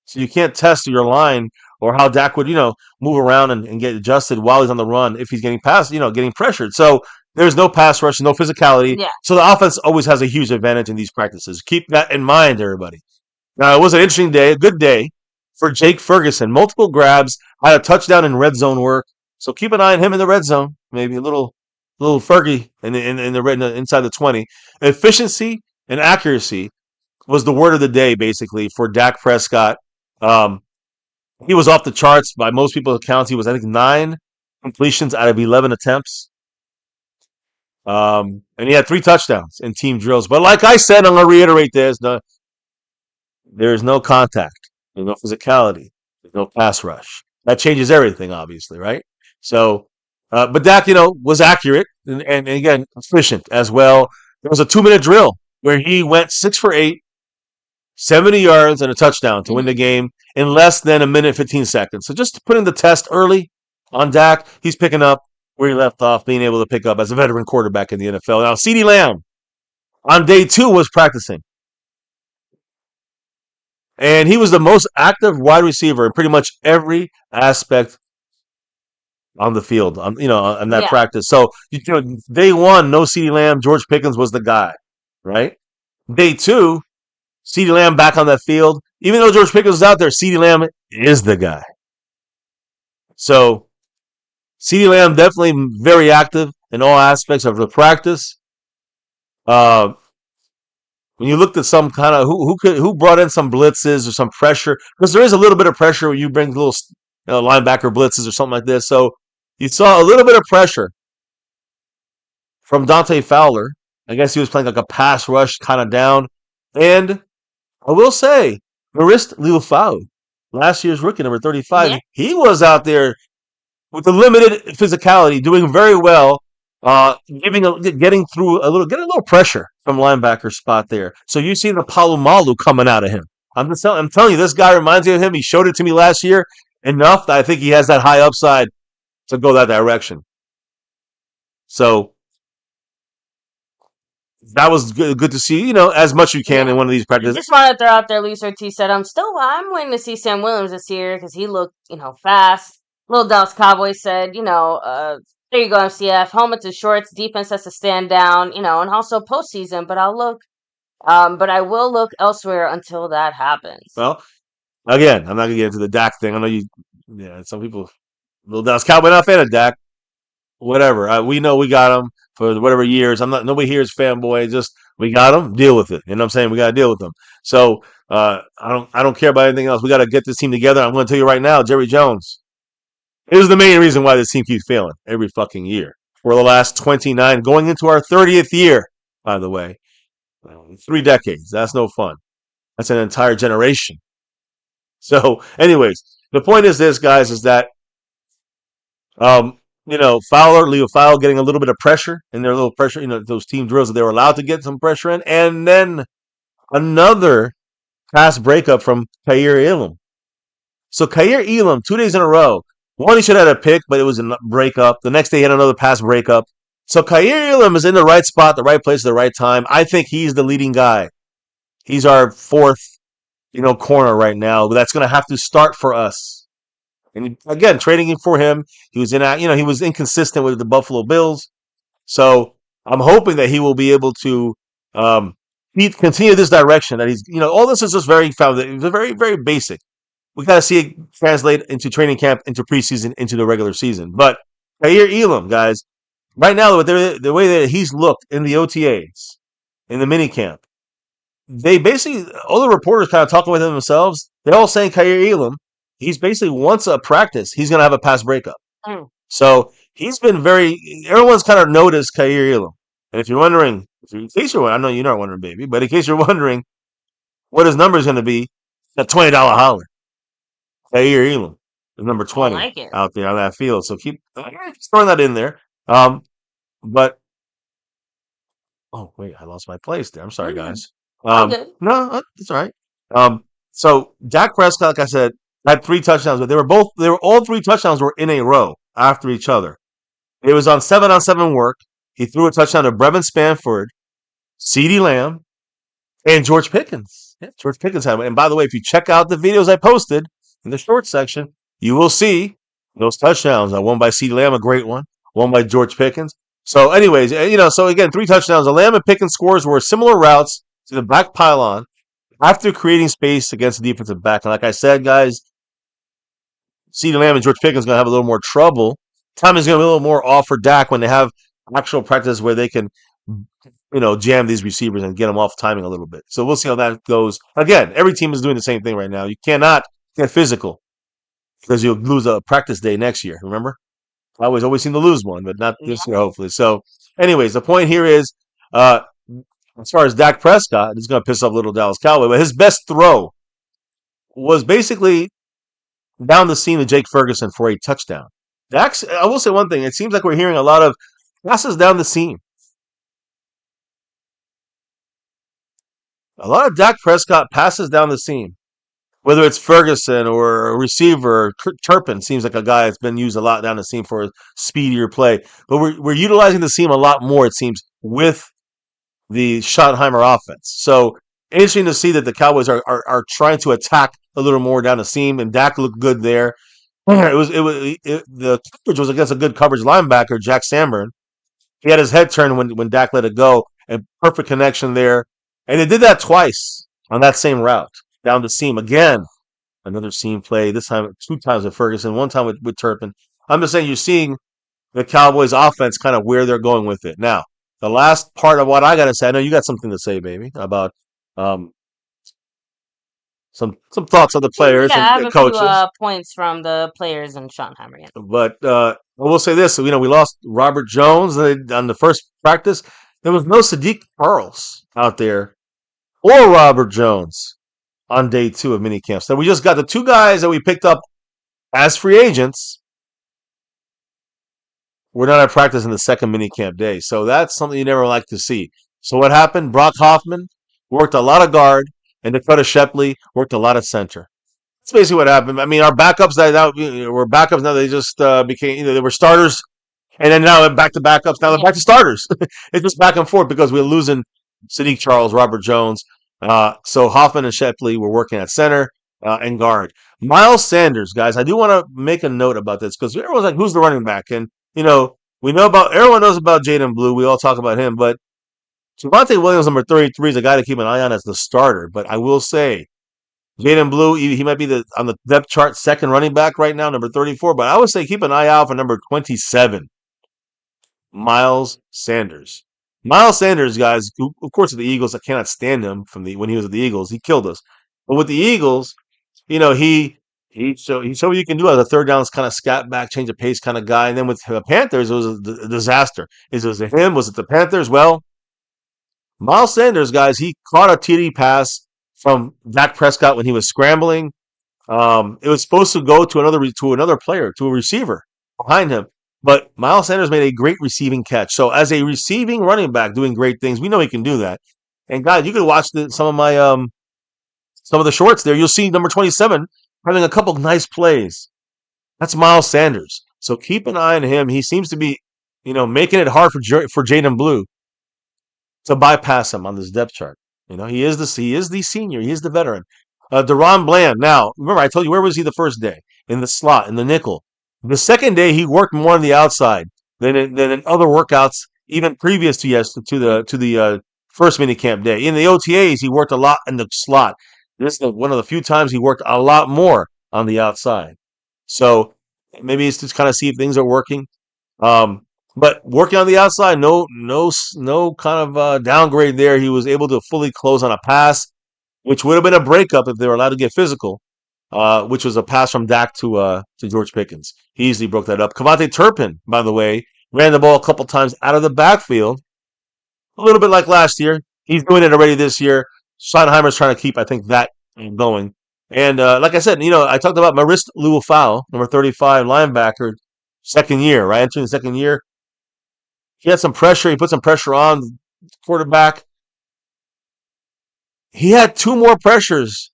So you can't test your line or how Dak would, move around and get adjusted while he's on the run if he's getting passed, getting pressured. So there's no pass rush, no physicality. Yeah. So the offense always has a huge advantage in these practices. Keep that in mind, everybody. Now, it was an interesting day, a good day for Jake Ferguson. Multiple grabs, had a touchdown in red zone work. So keep an eye on him in the red zone. Maybe a little Fergie in the red inside the 20. Efficiency and accuracy was the word of the day, basically, for Dak Prescott. He was off the charts by most people's accounts. He was, I think, 9 completions out of 11 attempts. And he had 3 touchdowns in team drills. But like I said, I'm going to reiterate this. There's no contact. There's no physicality. There's no pass rush. That changes everything, obviously, right? So, but Dak, was accurate and again, efficient as well. There was a 2-minute drill where he went 6 for 8, 70 yards and a touchdown to win the game in less than 1:15 seconds. So just putting the test early on Dak, he's picking up where he left off, being able to pick up as a veteran quarterback in the NFL. Now, CeeDee Lamb on day 2 was practicing. And he was the most active wide receiver in pretty much every aspect on the field, on that practice. So, day 1, no CeeDee Lamb, George Pickens was the guy, right? Day 2, CeeDee Lamb back on that field. Even though George Pickens was out there, CeeDee Lamb is the guy. So, CeeDee Lamb definitely very active in all aspects of the practice. When you looked at some kind of who brought in some blitzes or some pressure, because there is a little bit of pressure when you bring little linebacker blitzes or something like this. So you saw a little bit of pressure from Dante Fowler. I guess he was playing like a pass rush kind of down. And I will say, Marist Liufau, last year's rookie, number 35, he was out there with the limited physicality, doing very well, getting a little pressure from linebacker spot there. So you see the Palomalu coming out of him. I'm telling you, this guy reminds me of him. He showed it to me last year enough that I think he has that high upside to go that direction. So that was good to see, as much you can in one of these practices. Just want to throw out there, Luis Ortiz said, I'm waiting to see Sam Williams this year because he looked, fast. Little Dallas Cowboys said, there you go, MCF. Helmets and shorts, defense has to stand down, and also postseason. But I will look elsewhere until that happens. Well, again, I'm not gonna get into the Dak thing. I know some people, little Dallas Cowboy not a fan of Dak. Whatever. We know we got him for whatever years. Nobody here is fanboy. Just we got him. Deal with it. You know what I'm saying? We got to deal with them. So I don't care about anything else. We got to get this team together. I'm going to tell you right now, Jerry Jones is the main reason why this team keeps failing every fucking year for the last 29, going into our 30th year. By the way, 3 decades. That's no fun. That's an entire generation. So, anyways, the point is this, guys, is that Leo Fowler getting a little bit of pressure in their little pressure, those team drills that they were allowed to get some pressure in. And then another pass breakup from Kaiir Elam. So Kaiir Elam, 2 days in a row. One, he should have had a pick, but it was a breakup. The next day, he had another pass breakup. So Kaiir Elam is in the right spot, the right place at the right time. I think he's the leading guy. He's our 4th, corner right now. But that's going to have to start for us. And again, trading for him, he was he was inconsistent with the Buffalo Bills. So I'm hoping that he will be able to continue this direction. That he's, all this is just very very, very basic. We got to see it translate into training camp, into preseason, into the regular season. But Kaiir Elam, guys, right now, the way that he's looked in the OTAs, in the minicamp, they basically, all the reporters kind of talking with themselves. They're all saying Kaiir Elam, he's basically once a practice, he's going to have a pass breakup. So he's been everyone's kind of noticed Kaiir Elam. And if you're wondering, in case you're, I know you're not wondering, baby, but in case you're wondering what his number is going to be, that $20 holler. Kaiir Elam is number 20 out there on that field. So keep throwing that in there. But oh wait, I lost my place there. I'm sorry, guys. No, that's all right. So Dak Prescott, like I said, had 3 touchdowns, but they were all 3 touchdowns were in a row after each other. It was on 7-on-7 work. He threw a touchdown to Brevin Spanford, CeeDee Lamb, and George Pickens. Yeah, George Pickens had one. And by the way, if you check out the videos I posted in the short section, you will see those touchdowns. One by CeeDee Lamb, a great one. One by George Pickens. So anyways, so again, 3 touchdowns. The Lamb and Pickens scores were similar routes to the back pylon after creating space against the defensive back. And like I said, guys, CeeDee Lamb and George Pickens are going to have a little more trouble. Time is going to be a little more off for Dak when they have actual practice where they can, jam these receivers and get them off timing a little bit. So we'll see how that goes. Again, every team is doing the same thing right now. You cannot get physical because you'll lose a practice day next year. Remember? I always seem to lose one, but not this year, hopefully. So, anyways, the point here is, as far as Dak Prescott, it's going to piss off little Dallas Cowboy, but his best throw was basically down the seam to Jake Ferguson for a touchdown. I will say one thing. It seems like we're hearing a lot of passes down the seam. A lot of Dak Prescott passes down the seam. Whether it's Ferguson or a receiver, Turpin seems like a guy that's been used a lot down the seam for a speedier play. But we're utilizing the seam a lot more, it seems, with the Schottenheimer offense. So interesting to see that the Cowboys are trying to attack a little more down the seam, and Dak looked good there. The coverage was against a good coverage linebacker, Jack Sanborn. He had his head turned when Dak let it go, and perfect connection there. And they did that twice on that same route. Down the seam again. Another seam play. This time 2 times with Ferguson, 1 time with Turpin. I'm just saying you're seeing the Cowboys offense kind of where they're going with it. Now, the last part of what I gotta say, I know you got something to say, baby, about some thoughts on the players I have and a coaches. few points from the players and Schottenheimer. Yeah. But I will say this: we lost Robert Jones on the first practice. There was no Sadiq Charles out there or Robert Jones on day 2 of minicamp. So we just got the 2 guys that we picked up as free agents. We're not at practice in the second minicamp day. So that's something you never like to see. So what happened? Brock Hoffman worked a lot of guard, and Dakota Shepley worked a lot of center. That's basically what happened. I mean, our backups were backups now. They just became, they were starters, and then now back to backups. Now they're back to starters. It's just back and forth because we're losing Sadiq Charles, Robert Jones. So Hoffman and Shepley were working at center and guard. Miles Sanders, guys, I do want to make a note about this because everyone's like, who's the running back? And, everyone knows about Jaden Blue. We all talk about him, but Javonte Williams, number 33, is a guy to keep an eye on as the starter. But I will say, Jaden Blue, he might be on the depth chart second running back right now, number 34. But I would say keep an eye out for number 27, Miles Sanders. Miles Sanders, guys, who, of course, with the Eagles, I cannot stand him when he was at the Eagles. He killed us. But with the Eagles, he showed what you can do as a third downs kind of scat back, change of pace kind of guy. And then with the Panthers, it was a disaster. Was it him? Was it the Panthers? Well, Miles Sanders, guys, he caught a TD pass from Dak Prescott when he was scrambling. It was supposed to go to another player, to a receiver behind him. But Miles Sanders made a great receiving catch. So as a receiving running back doing great things, we know he can do that. And guys, you can watch some of the shorts there. You'll see number 27 having a couple nice plays. That's Miles Sanders. So keep an eye on him. He seems to be, making it hard for Jaden Blue to bypass him on this depth chart. He is the senior. He is the veteran. Deron Bland. Now, remember, I told you, where was he the first day? In the slot, in the nickel. The second day, he worked more on the outside than in other workouts, even previous to the first minicamp day. In the OTAs, he worked a lot in the slot. This is one of the few times he worked a lot more on the outside. So maybe it's just kind of see if things are working. But working on the outside, no kind of downgrade there. He was able to fully close on a pass, which would have been a breakup if they were allowed to get physical. Which was a pass from Dak to George Pickens. He easily broke that up. Cavante Turpin, by the way, ran the ball a couple times out of the backfield, a little bit like last year. He's doing it already this year. Schottenheimer's trying to keep, I think, that going. And like I said, I talked about Marist Luafau, number 35 linebacker, second year, right? Entering the second year. He had some pressure. He put some pressure on the quarterback. He had two more pressures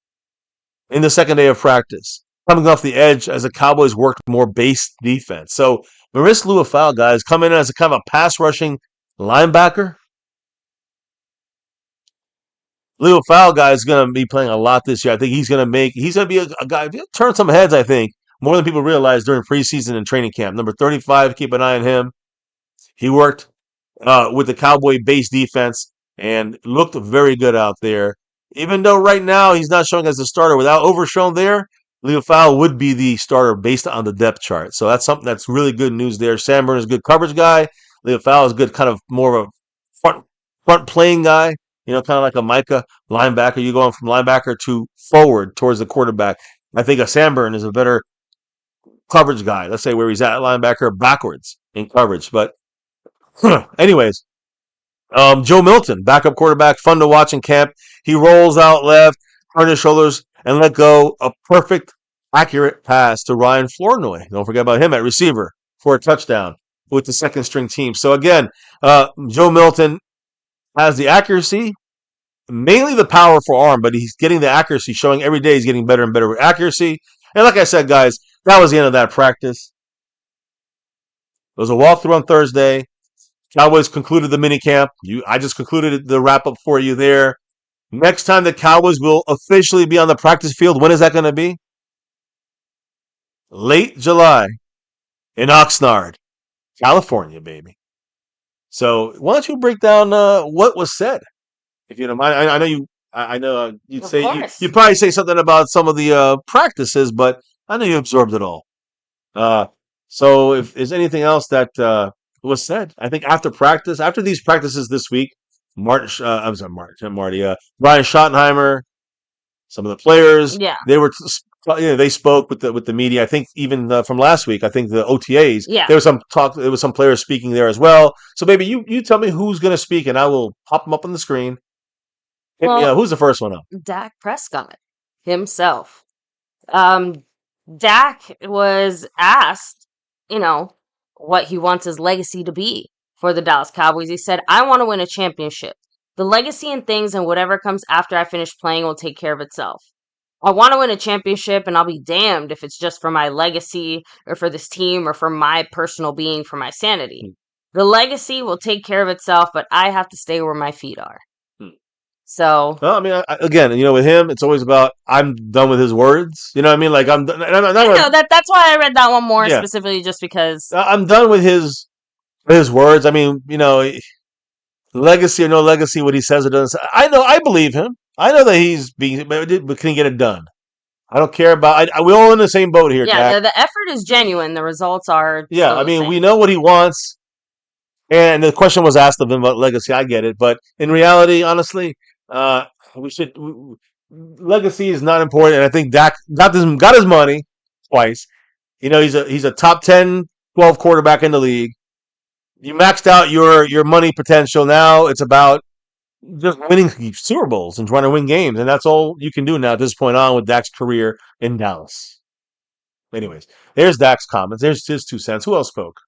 in the second day of practice, coming off the edge as the Cowboys worked more base defense. So Marist Luafau, guys, coming in as a kind of a pass rushing linebacker. Luafau guy is going to be playing a lot this year. I think he's going to be a guy, he'll turn some heads, I think, more than people realize during preseason and training camp. Number 35, keep an eye on him. He worked with the Cowboy base defense and looked very good out there. Even though right now he's not showing as a starter, without Overshown there, Leofau would be the starter based on the depth chart. So that's something that's really good news there. Sanborn is a good coverage guy. Leofau is good, kind of more of a front playing guy. Kind of like a Micah linebacker. You're going from linebacker to forward towards the quarterback. I think a Sanborn is a better coverage guy. Let's say where he's at linebacker backwards in coverage. But anyways, Joe Milton, backup quarterback, fun to watch in camp. He rolls out left, turned his shoulders, and let go a perfect, accurate pass to Ryan Flournoy. Don't forget about him at receiver for a touchdown with the second string team. So again, Joe Milton has the accuracy, mainly the power for arm, but he's getting the accuracy, showing every day he's getting better and better with accuracy. And like I said, guys, that was the end of that practice. It was a walkthrough on Thursday. Cowboys concluded the minicamp. I just concluded the wrap-up for you there. Next time the Cowboys will officially be on the practice field, when is that going to be? Late July in Oxnard, California, baby. So why don't you break down what was said, if you don't mind? I know you. I know you'd say you'd probably say something about some of the practices, but I know you absorbed it all. So if there's anything else that was said, I think after these practices this week, Ryan Schottenheimer, some of the players, they spoke with the media. I think even from last week, I think the OTAs, there was some talk. There was some players speaking there as well. So maybe you tell me who's going to speak, and I will pop them up on the screen. Who's the first one up? Dak Prescott himself. Dak was asked, what he wants his legacy to be for the Dallas Cowboys. He said, I want to win a championship. The legacy and things and whatever comes after I finish playing will take care of itself. I want to win a championship, and I'll be damned if it's just for my legacy or for this team or for my personal being, for my sanity. The legacy will take care of itself, but I have to stay where my feet are. So, well, I mean, again, with him, it's always about I'm done with his words. You know what I mean? Like I'm done. That's why I read that one more specifically, just because I'm done with his words. I mean, legacy or no legacy, what he says or doesn't. I believe him. I know that he's but can he get it done? I don't care about. We're all in the same boat here. Yeah, the effort is genuine. The results are. Yeah, I mean, we know what he wants, and the question was asked of him about legacy. I get it, but in reality, honestly. Legacy is not important, and I think Dak got his money twice. He's a top 10, 12 quarterback in the league. You maxed out your money potential. Now it's about just winning Super Bowls and trying to win games, and that's all you can do now at this point on with Dak's career in Dallas. Anyways, there's Dak's comments. There's his 2 cents. Who else spoke?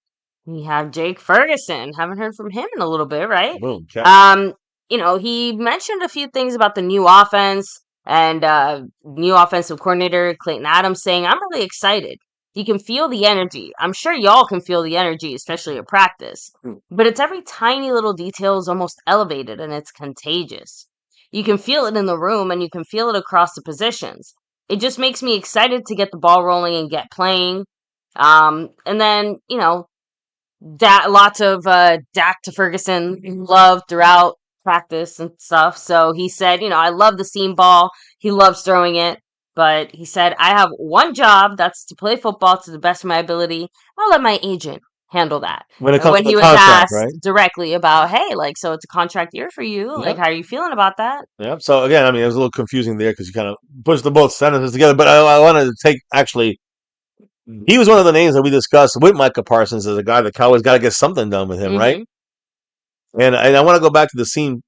We have Jake Ferguson. Haven't heard from him in a little bit, right? Okay. He mentioned a few things about the new offense and new offensive coordinator, Clayton Adams, saying, I'm really excited. You can feel the energy. I'm sure y'all can feel the energy, especially at practice. But it's every tiny little detail is almost elevated, and it's contagious. You can feel it in the room, and you can feel it across the positions. It just makes me excited to get the ball rolling and get playing. And then, lots of Dak to Ferguson love throughout practice and stuff. So he said, I love the seam ball. He loves throwing it. But he said, I have one job. That's to play football to the best of my ability. I'll let my agent handle that. When it And comes when to the he was contract, asked right? directly about, hey, like, so it's a contract year for you, like, Yep. how are you feeling about that? Yep. So again, I mean, it was a little confusing there because you kind of pushed the both sentences together. But I wanted to take actually. He was one of the names that we discussed with Micah Parsons as a guy the Cowboys got to get something done with him, right? Mm-hmm. And I want to go back to the seam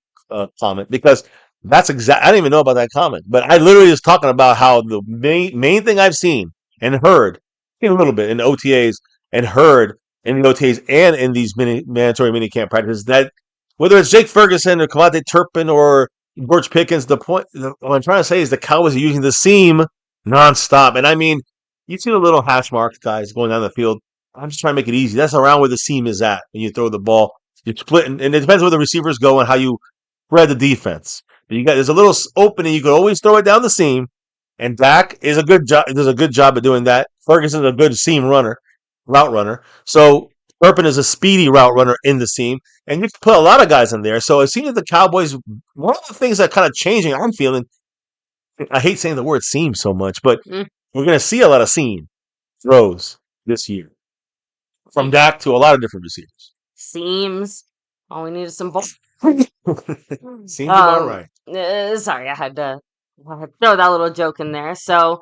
comment because that's exact. I didn't even know about that comment, but I literally was talking about how the main thing I've seen and heard, a little bit in the OTAs and heard in the OTAs and in these mandatory mini camp practices that whether it's Jake Ferguson or Kamate Turpin or George Pickens, what I'm trying to say is the Cowboys are using the seam nonstop, and I mean you see the little hash marks guys going down the field. I'm just trying to make it easy. That's around where the seam is at when you throw the ball. You're splitting, and it depends where the receivers go and how you spread the defense. But there's a little opening. You could always throw it down the seam, and Dak is a good job. Does a good job of doing that. Ferguson's a good seam route runner. So Turpin is a speedy route runner in the seam, and you can put a lot of guys in there. So it seems like the Cowboys. One of the things that kind of changing, I'm feeling. I hate saying the word seam so much, but we're going to see a lot of seam throws this year from Dak to a lot of different receivers. Seems. All we need is some ball. Seems about right. Sorry, I had to throw that little joke in there. So,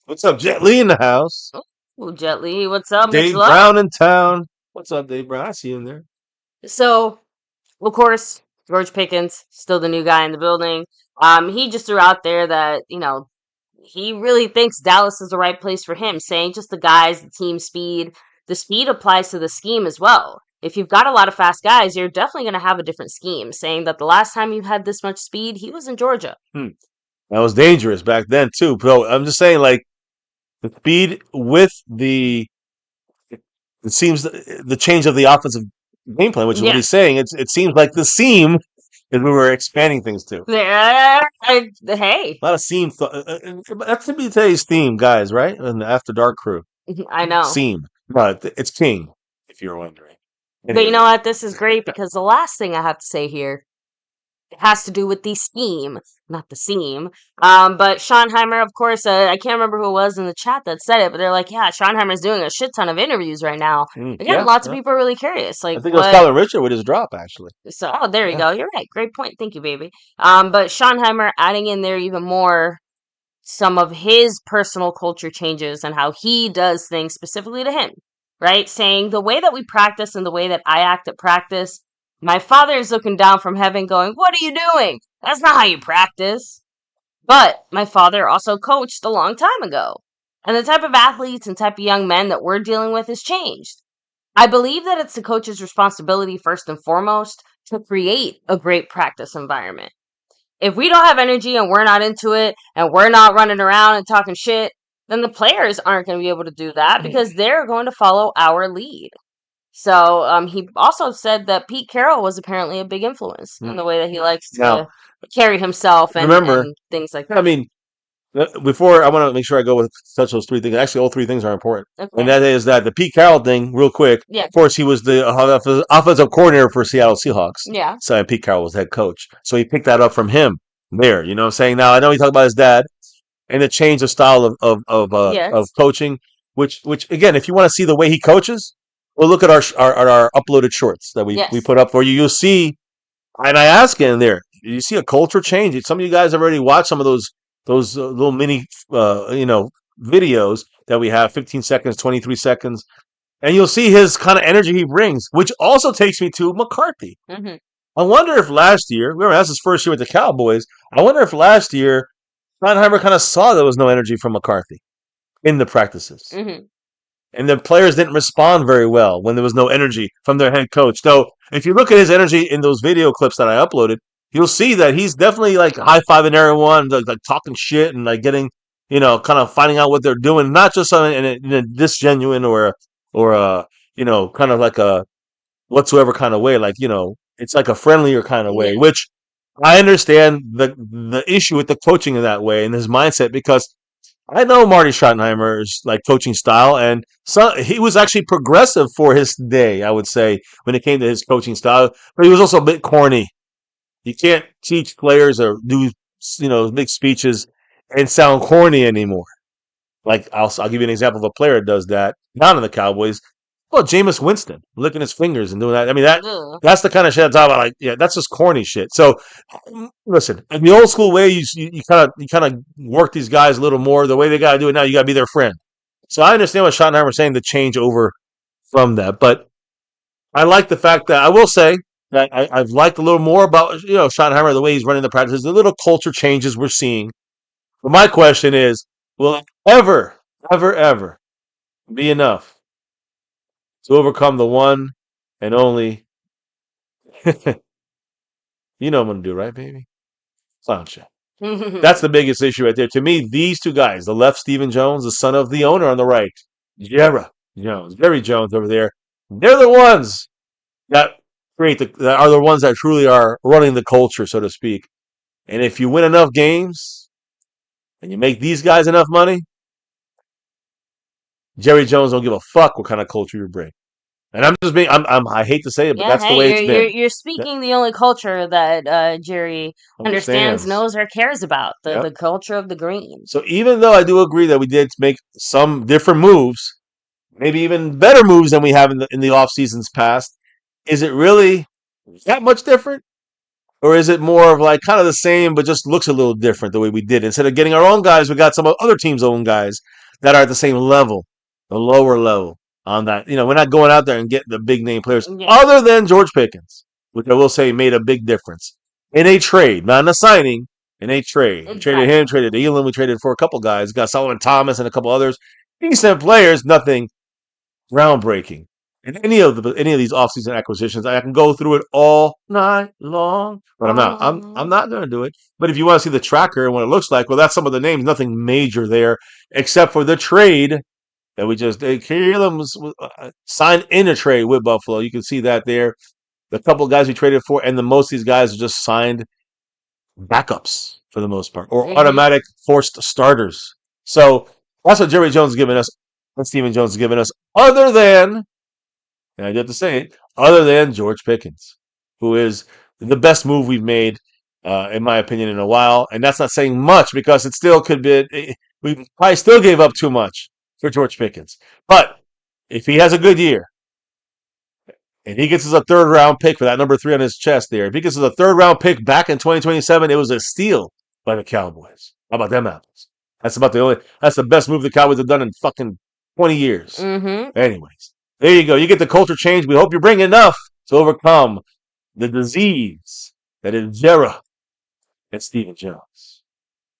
What's up, Jet Li in the house? ooh, Jet Li, what's up, Dave Mitch Brown in town. What's up, Dave Brown? I see you in there. So, of course, George Pickens, still the new guy in the building. He just threw out there that, he really thinks Dallas is the right place for him, saying just the guys, the team speed. The speed applies to the scheme as well. If you've got a lot of fast guys, you're definitely going to have a different scheme, saying that the last time you had this much speed, he was in Georgia. That was dangerous back then, too. So I'm just saying, like, the speed with it seems the change of the offensive game plan, which is what he's saying. It seems like the seam is we were expanding things to. Hey. A lot of seam. That's to be today's theme, guys, right? And the After Dark crew. I know. Seam. No, it's king, if you're wondering. But you know what? This is great because the last thing I have to say here has to do with the scheme, not the seam. But Schottenheimer, of course, I can't remember who it was in the chat that said it, but they're like, yeah, Schottenheimer's doing a shit ton of interviews right now. Again, lots of people are really curious. Like, I think it was Skylar Richard with his drop, actually. So, there you go. You're right. Great point. Thank you, baby. But Schottenheimer adding in there even more some of his personal culture changes and how he does things specifically to him, right? Saying the way that we practice and the way that I act at practice, my father is looking down from heaven going, what are you doing? That's not how you practice. But my father also coached a long time ago. And the type of athletes and type of young men that we're dealing with has changed. I believe that it's the coach's responsibility first and foremost to create a great practice environment. If we don't have energy and we're not into it and we're not running around and talking shit, then the players aren't going to be able to do that because they're going to follow our lead. So he also said that Pete Carroll was apparently a big influence in the way that he likes to carry himself and things like that. I mean, before I want to make sure I go with touch those three things. Actually, all three things are important, and that is that the Pete Carroll thing. Real quick, of course, he was the offensive coordinator for Seattle Seahawks. Yeah. So Pete Carroll was head coach, so he picked that up from him. There, you know what I'm saying. Now I know he talked about his dad and the change of style of coaching. Which again, if you want to see the way he coaches, well, look at our uploaded shorts that we put up for you. You'll see, and I ask in there, you see a culture change. Some of you guys have already watched some of those little mini, videos that we have, 15 seconds, 23 seconds, and you'll see his kind of energy he brings, which also takes me to McCarthy. Mm-hmm. I wonder if last year, remember that's his first year with the Cowboys, I wonder if last year Schottenheimer kind of saw there was no energy from McCarthy in the practices. Mm-hmm. And the players didn't respond very well when there was no energy from their head coach. So if you look at his energy in those video clips that I uploaded, you'll see that he's definitely like high-fiving everyone, like talking shit and like getting, kind of finding out what they're doing, not just in a disgenuine or kind of like a whatsoever kind of way. Like, it's like a friendlier kind of way, which I understand the issue with the coaching in that way and his mindset because I know Marty Schottenheimer's like coaching style, and he was actually progressive for his day, I would say, when it came to his coaching style, but he was also a bit corny. You can't teach players or do, big speeches and sound corny anymore. Like I'll give you an example of a player that does that, not in the Cowboys. Well, Jameis Winston licking his fingers and doing that. I mean, Ugh. that's the kind of shit I'm talking about. Like, yeah, that's just corny shit. So, listen, in the old school way, you kind of work these guys a little more. The way they got to do it now, you got to be their friend. So I understand what Schottenheimer was saying, the change over from that. But I like the fact that I will say that I've liked a little more about Schottenheimer, the way he's running the practices, the little culture changes we're seeing. But my question is, will it ever be enough to overcome the one and only? You know what I'm going to do, right, baby? Clown show. That's the biggest issue right there. To me, these two guys, the left Stephen Jones, the son of the owner on the right, Jerry Jones over there, they're the ones that that are the ones that truly are running the culture, so to speak. And if you win enough games and you make these guys enough money, Jerry Jones don't give a fuck what kind of culture you bring. And I'm just being, I hate to say it, but Yeah, that's the way it's hey, been. you're speaking the only culture that Jerry understands, knows, or cares about, the culture of the green. So even though I do agree that we did make some different moves, maybe even better moves than we have in the off seasons past, is it really that much different? Or is it more of like kind of the same, but just looks a little different the way we did? Instead of getting our own guys, we got some other teams' own guys that are at the same level, the lower level on that. We're not going out there and getting the big name players other than George Pickens, which I will say made a big difference in a trade, not in a signing, in a trade. We traded him, traded Elam, we traded for a couple guys, got Solomon Thomas and a couple others. Decent players, nothing groundbreaking. And any of these offseason acquisitions, I can go through it all night long, but I'm not. I'm not going to do it. But if you want to see the tracker and what it looks like, well, that's some of the names. Nothing major there, except for the trade that we just did. Caleb was signed in a trade with Buffalo. You can see that there. The couple of guys we traded for, and most of these guys are just signed backups for the most part, or automatic forced starters. So that's what Jerry Jones is giving us, and Stephen Jones is giving us, other than, and I did have to say it, other than George Pickens, who is the best move we've made, in my opinion, in a while. And that's not saying much because it still could be, we probably still gave up too much for George Pickens. But if he has a good year, and he gets us a third round pick for that number 3 on his chest there, if he gets us a third round pick back in 2027, it was a steal by the Cowboys. How about them apples? That's the best move the Cowboys have done in fucking 20 years. Anyways, there you go. You get the culture change. We hope you bring enough to overcome the disease that is Jera and Stephen Jones.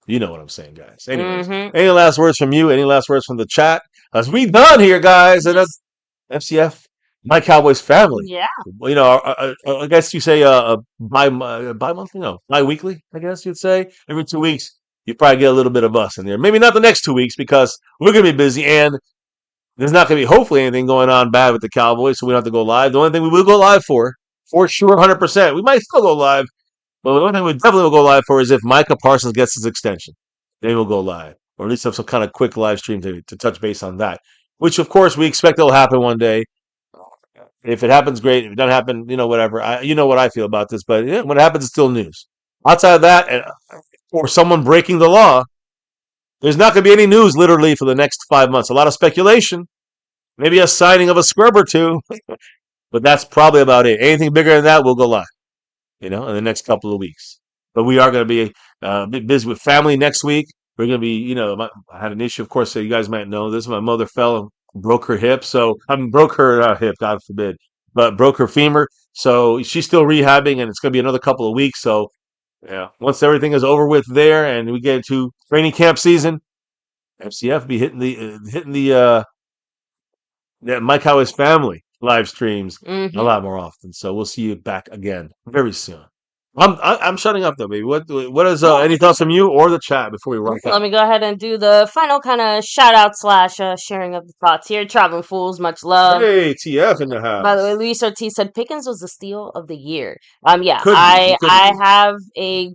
You know what I'm saying, guys. Anyways, any last words from you? Any last words from the chat? As we done here, guys, and that's FCF, My Cowboys Family. Yeah. I guess you say bi-monthly, bi-weekly. I guess you'd say every 2 weeks. You probably get a little bit of us in there. Maybe not the next 2 weeks because we're gonna be busy and there's not going to be, hopefully, anything going on bad with the Cowboys, so we don't have to go live. The only thing we will go live for sure, 100%. We might still go live, but the only thing we definitely will go live for is if Micah Parsons gets his extension. Then we'll go live, or at least have some kind of quick live stream to touch base on that, which, of course, we expect will happen one day. If it happens, great. If it doesn't happen, whatever. You know what I feel about this, but when it happens, it's still news. Outside of that, or someone breaking the law, there's not going to be any news literally for the next 5 months. A lot of speculation, maybe a signing of a scrub or two, but that's probably about it. Anything bigger than that, we'll go live, in the next couple of weeks. But we are going to be a bit busy with family next week. We're going to be, I had an issue, of course, so you guys might know this. My mother fell and broke her hip. So, broke her hip, God forbid, but broke her femur. So she's still rehabbing, and it's going to be another couple of weeks. So, yeah, once everything is over with there and we get into training camp season, FCF be hitting the My Cowboys Family live streams a lot more often. So we'll see you back again very soon. I'm shutting up though, baby. What is any thoughts from you or the chat before we wrap up? Let me go ahead and do the final kind of shout out / sharing of the thoughts here. Traveling Fools, much love. Hey, TF in the house. By the way, Luis Ortiz said Pickens was the steal of the year. I have a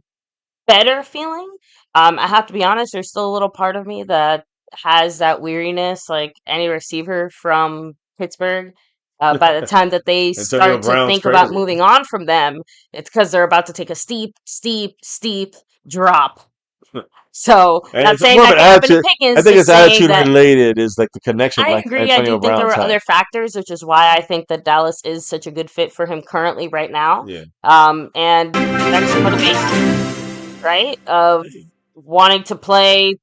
better feeling. I have to be honest, there's still a little part of me that has that weariness, like any receiver from Pittsburgh. By the time that they start to think about moving on from them, it's because they're about to take a steep drop So, And not it's saying more of that an can happen to attitude. I Pickens, think just it's saying attitude that related. Is like the connection with I agree. I Antonio do think there Brown's were had. other factors, which is why I think that Dallas is such a good fit for him currently right now. Yeah. And that's motivation, right? Of wanting to play.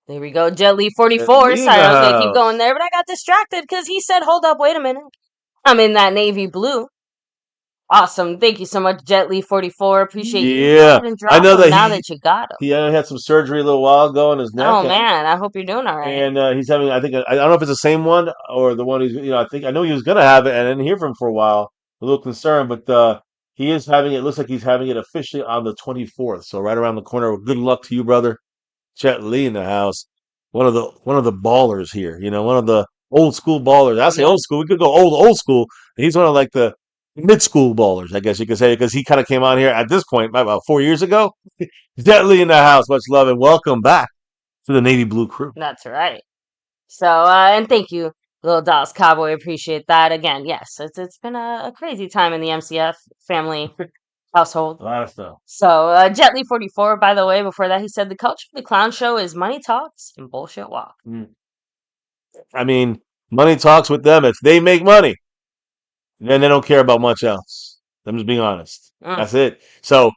There we go, Jet Li 44. Leave Sorry, the I was gonna keep going house. there, but I got distracted because he said, "Hold up, wait a minute. I'm in that navy blue." Awesome. Thank you so much, Jet Li 44. Appreciate you. Go Yeah, ahead and I drop know him that now that you got him. he had some surgery a little while ago on his neck, Oh man, I hope you're doing all right. and he's having. I think I don't know if it's the same one or the one he's. I know he was gonna have it, and I didn't hear from him for a while. A little concerned, but he is having it. Looks like he's having it officially on the 24th. So right around the corner. Good luck to you, brother. Chet Lee in the house. One of the ballers here. One of the old school ballers. I say Yeah, old school. We could go old school. He's one of like the mid school ballers, I guess you could say, because he kind of came on here at this point about 4 years ago. Jet Lee in the house. Much love and welcome back to the Navy Blue crew. that's right. So, and thank you, little Dallas Cowboy. Appreciate that. Again, yes, it's been a crazy time in the MCF family household. A lot of stuff. So, Jet Li 44, by the way, before that, he said the culture of the clown show is money talks and bullshit walk. I mean, money talks with them. If they make money, then they don't care about much else. I'm just being honest. Mm, That's it. So,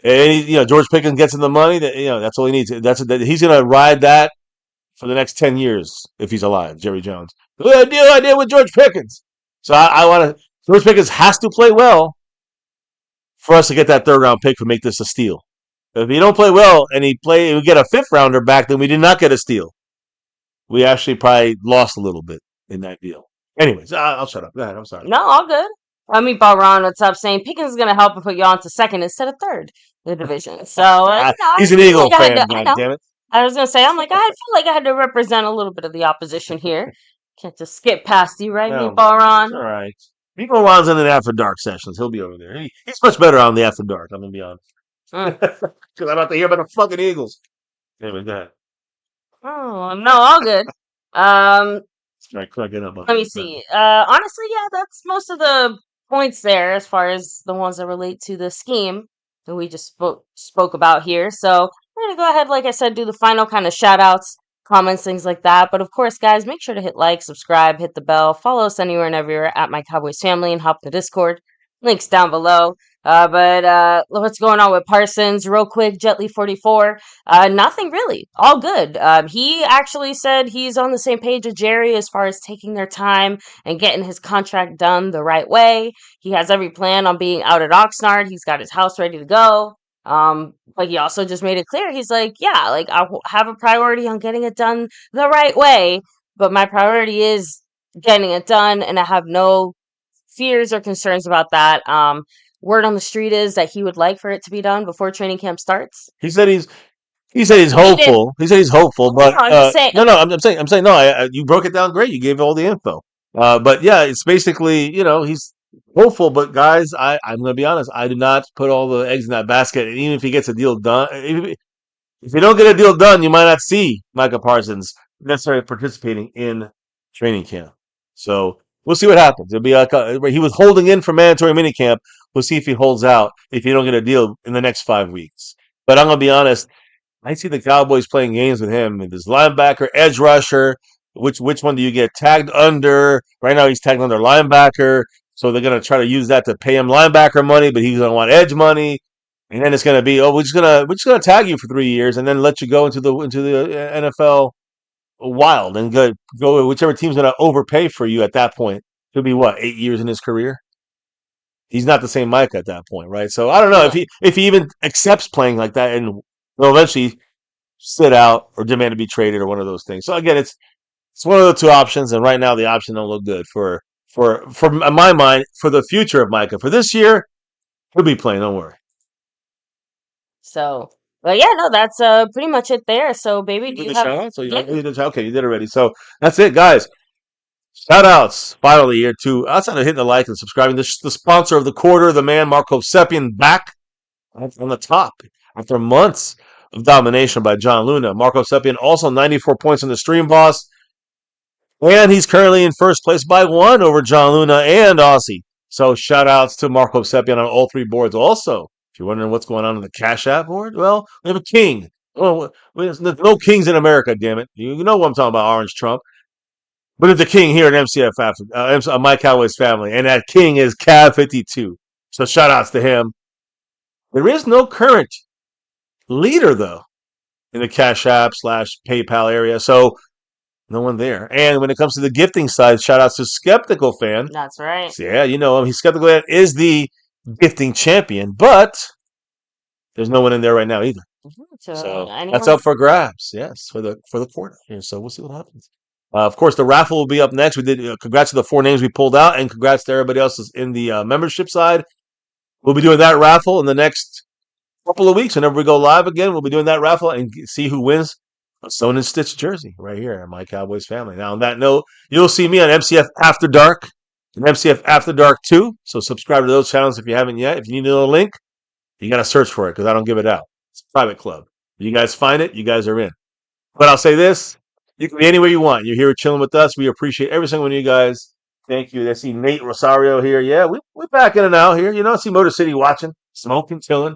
George Pickens gets in the money. That's all he needs. He's gonna ride that for the next 10 years if he's alive. Jerry Jones. The deal I did with George Pickens. So I want to. George Pickens has to play well for us to get that third round pick to make this a steal. If he don't play well and we get a fifth rounder back, then we did not get a steal. We actually probably lost a little bit in that deal. Anyways, I'll shut up. Go ahead. I'm sorry. no, all good. Meatball Ron, what's up? Saying Pickens is gonna help and put you on to second instead of third in the division. So I He's an feel Eagle like I had fan. to. I God know. damn it. I was gonna say I feel like I had to represent a little bit of the opposition here. Can't just skip past you, right, No, Meatball it's Ron? all right. Rico Ron's in the After Dark sessions. He'll be over there. He's much better on the After Dark. I'm gonna be honest. Mm. Because I don't have to hear about the fucking Eagles. Anyway, go ahead. Oh no, all good. Um, Try cracking up on Let me this. see. Honestly, yeah, that's most of the points there as far as the ones that relate to the scheme that we just spoke about here. So we're gonna go ahead, like I said, do the final kind of shout outs, comments, things like that. But of course, guys, make sure to hit like, subscribe, hit the bell, follow us anywhere and everywhere at My Cowboys Family, and hop in the Discord. Links down below. But what's going on with Parsons? Real quick, Jetly 44. Nothing really. All good. He actually said he's on the same page with Jerry as far as taking their time and getting his contract done the right way. He has every plan on being out at Oxnard. He's got his house ready to go. But he also just made it clear. He's like, yeah, like I have a priority on getting it done the right way, but my priority is getting it done, and I have no fears or concerns about that. Word on the street is that he would like for it to be done before training camp starts. He said he's He didn't. hopeful. He said he's hopeful, No, but I'm just saying. no. I'm saying no. You broke it down great. You gave all the info. But yeah, it's basically he's hopeful. But guys, I'm going to be honest. I do not put all the eggs in that basket. And even if he gets a deal done, if you don't get a deal done, you might not see Micah Parsons necessarily participating in training camp. So we'll see what happens. It'll be like he was holding in for mandatory minicamp. We'll see if he holds out if you don't get a deal in the next 5 weeks. But I'm going to be honest. I see the Cowboys playing games with him. This linebacker, edge rusher. Which one do you get tagged under? Right now he's tagged under linebacker. So they're going to try to use that to pay him linebacker money, but he's going to want edge money. And then it's going to be, we're just gonna tag you for 3 years and then let you go into the NFL wild and go whichever team's going to overpay for you at that point. He'll be 8 years in his career. He's not the same Micah at that point, right? So I don't know Yeah. if he even accepts playing like that and will eventually sit out or demand to be traded or one of those things. So again, it's one of the two options, and right now the option don't look good for in my mind for the future of Micah. For this year, he'll be playing. Don't worry. So, but yeah, no, that's pretty much it there. So, baby, do With you the have? shout outs? Yeah. Okay, you did already. So that's it, guys. Shout outs finally here to outside of hitting the like and subscribing. The sponsor of the quarter, the man Marco Sepian, back on the top after months of domination by John Luna. Marco Sepian also 94 points in the stream boss. And he's currently in first place by 1 over John Luna and Aussie. So shout outs to Marco Sepian on all 3 boards also If you're wondering what's going on the Cash App board, well, we have a king. Well, there's no kings in America, damn it. You know what I'm talking about, Orange Trump. But it's a king here at MCF after My Cowboys Family, and that king is Cav52. So shout outs to him. There is no current leader though in the Cash App / PayPal area, so no one there. And when it comes to the gifting side, shout outs to Skeptical Fan. That's right. So yeah, you know him. He's Skeptical Fan is the gifting champion, but there's no one in there right now either. So that's up for grabs. Yes, for the quarter here. So we'll see what happens. Of course, the raffle will be up next. We did congrats to the 4 names we pulled out, and congrats to everybody else in the membership side. We'll be doing that raffle in the next couple of weeks. Whenever we go live again, we'll be doing that raffle and see who wins a Sewn and Stitch jersey right here at My Cowboys Family. Now, on that note, you'll see me on MCF After Dark and MCF After Dark 2. So subscribe to those channels if you haven't yet. If you need a link, you got to search for it because I don't give it out. It's a private club. If you guys find it, you guys are in. But I'll say this. You can be anywhere you want. You're here chilling with us. We appreciate every single one of you guys. Thank you. I see Nate Rosario here. Yeah, we're back in and out here. You know, I see Motor City watching, smoking, chilling.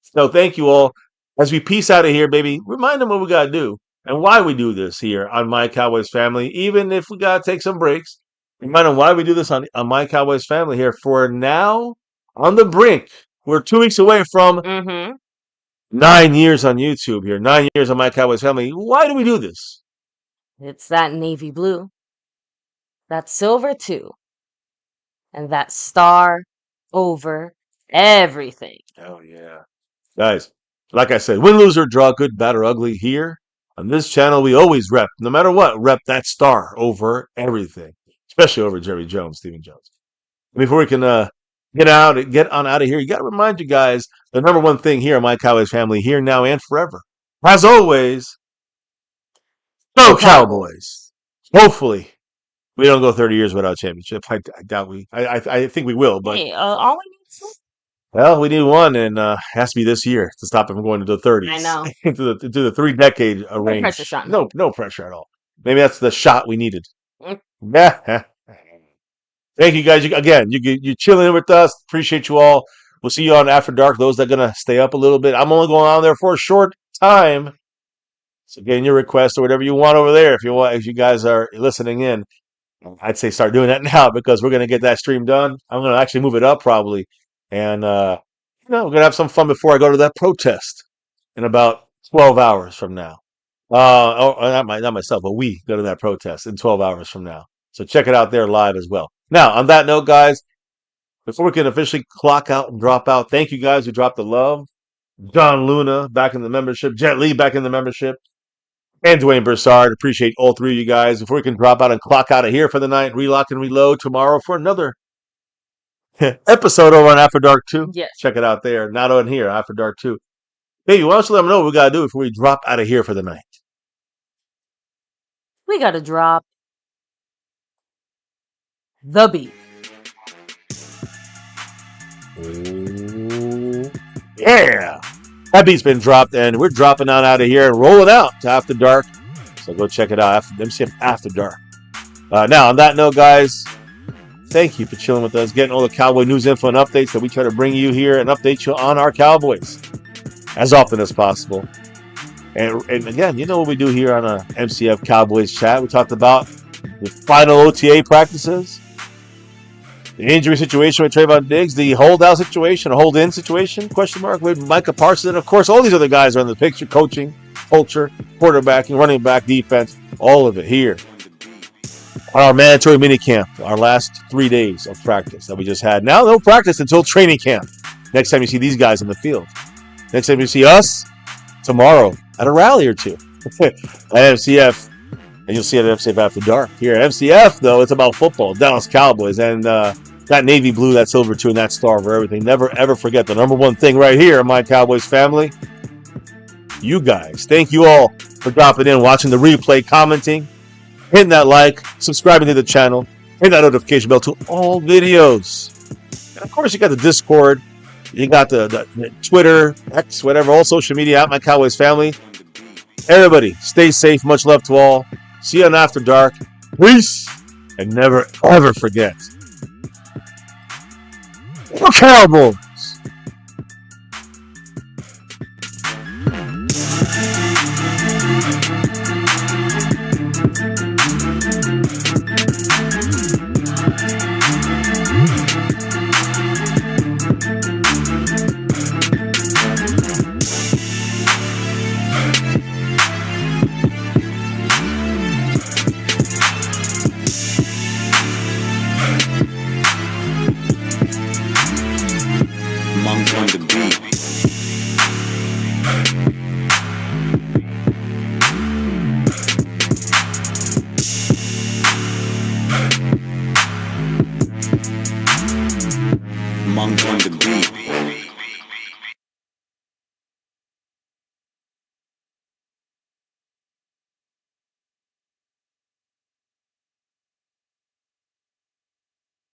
So thank you all. As we peace out of here, baby, remind them what we got to do and why we do this here on My Cowboys Family, even if we got to take some breaks. Remind them why we do this on My Cowboys Family here. For now, on the brink, we're 2 weeks away from 9 years on YouTube here, 9 years on My Cowboys Family. Why do we do this? It's that navy blue, that silver too, and that star over everything. Oh, yeah. Guys, like I said, win, lose, or draw, good, bad, or ugly, here on this channel, we always rep, no matter what, rep that star over everything, especially over Jerry Jones, Stephen Jones. Before we can get on out of here, you got to remind you guys the number one thing here on My Cowboys Family, here, now, and forever. As always, go Cowboys! Hopefully, we don't go 30 years without a championship. I doubt we. I think we will, but Hey, all we need is well, we need one, and it has to be this year to stop it from going to the 30s. I know. into the 3-decade range. Pressure shot. No pressure at all. Maybe that's the shot we needed. Mm. Thank you guys. You're chilling in with us. Appreciate you all. We'll see you on After Dark. Those that are gonna stay up a little bit. I'm only going on there for a short time. So getting your request or whatever you want over there. If you guys are listening in, I'd say start doing that now because we're gonna get that stream done. I'm gonna actually move it up probably, and we're gonna have some fun before I go to that protest in about 12 hours from now. Not myself, but we go to that protest in 12 hours from now. So check it out there live as well. Now, on that note, guys, before we can officially clock out and drop out, thank you guys who dropped the love. John Luna back in the membership, Jet Lee back in the membership, and Dwayne Broussard. Appreciate all three of you guys. Before we can drop out and clock out of here for the night, relock and reload tomorrow for another episode over on After Dark 2. Yes. Check it out there. Not on here, After Dark 2. Baby, why don't you let them know what we got to do before we drop out of here for the night? we got to drop the beat. Ooh, yeah. That beat's been dropped, and we're dropping on out of here and rolling out to After Dark. So go check it out, MCF After Dark. Now, on that note, guys, thank you for chilling with us, getting all the Cowboy news, info, and updates that we try to bring you here and update you on our Cowboys as often as possible. And again, you know what we do here on a MCF Cowboys chat. We talked about the final OTA practices, the injury situation with Trevon Diggs, the holdout situation, a hold-in situation, question mark, with Micah Parsons. And, of course, all these other guys are in the picture, coaching, culture, quarterbacking, running back, defense, all of it here on our mandatory minicamp, our last 3 days of practice that we just had. Now, no practice until training camp. Next time you see these guys in the field. Next time you see us, tomorrow, at a rally or two at MCF. And you'll see it at MCF After Dark. Here at MCF, though, it's about football, Dallas Cowboys, and that navy blue, that silver too, and that star over everything. Never, ever forget the number one thing right here, My Cowboys Family. You guys. Thank you all for dropping in, watching the replay, commenting, hitting that like, subscribing to the channel, hit that notification bell to all videos. And, of course, you got the Discord. You got the Twitter, X, whatever, all social media at My Cowboys Family. Everybody, stay safe. Much love to all. See you on After Dark. Peace. And never, ever forget. Go Cowboys! monk on the beat.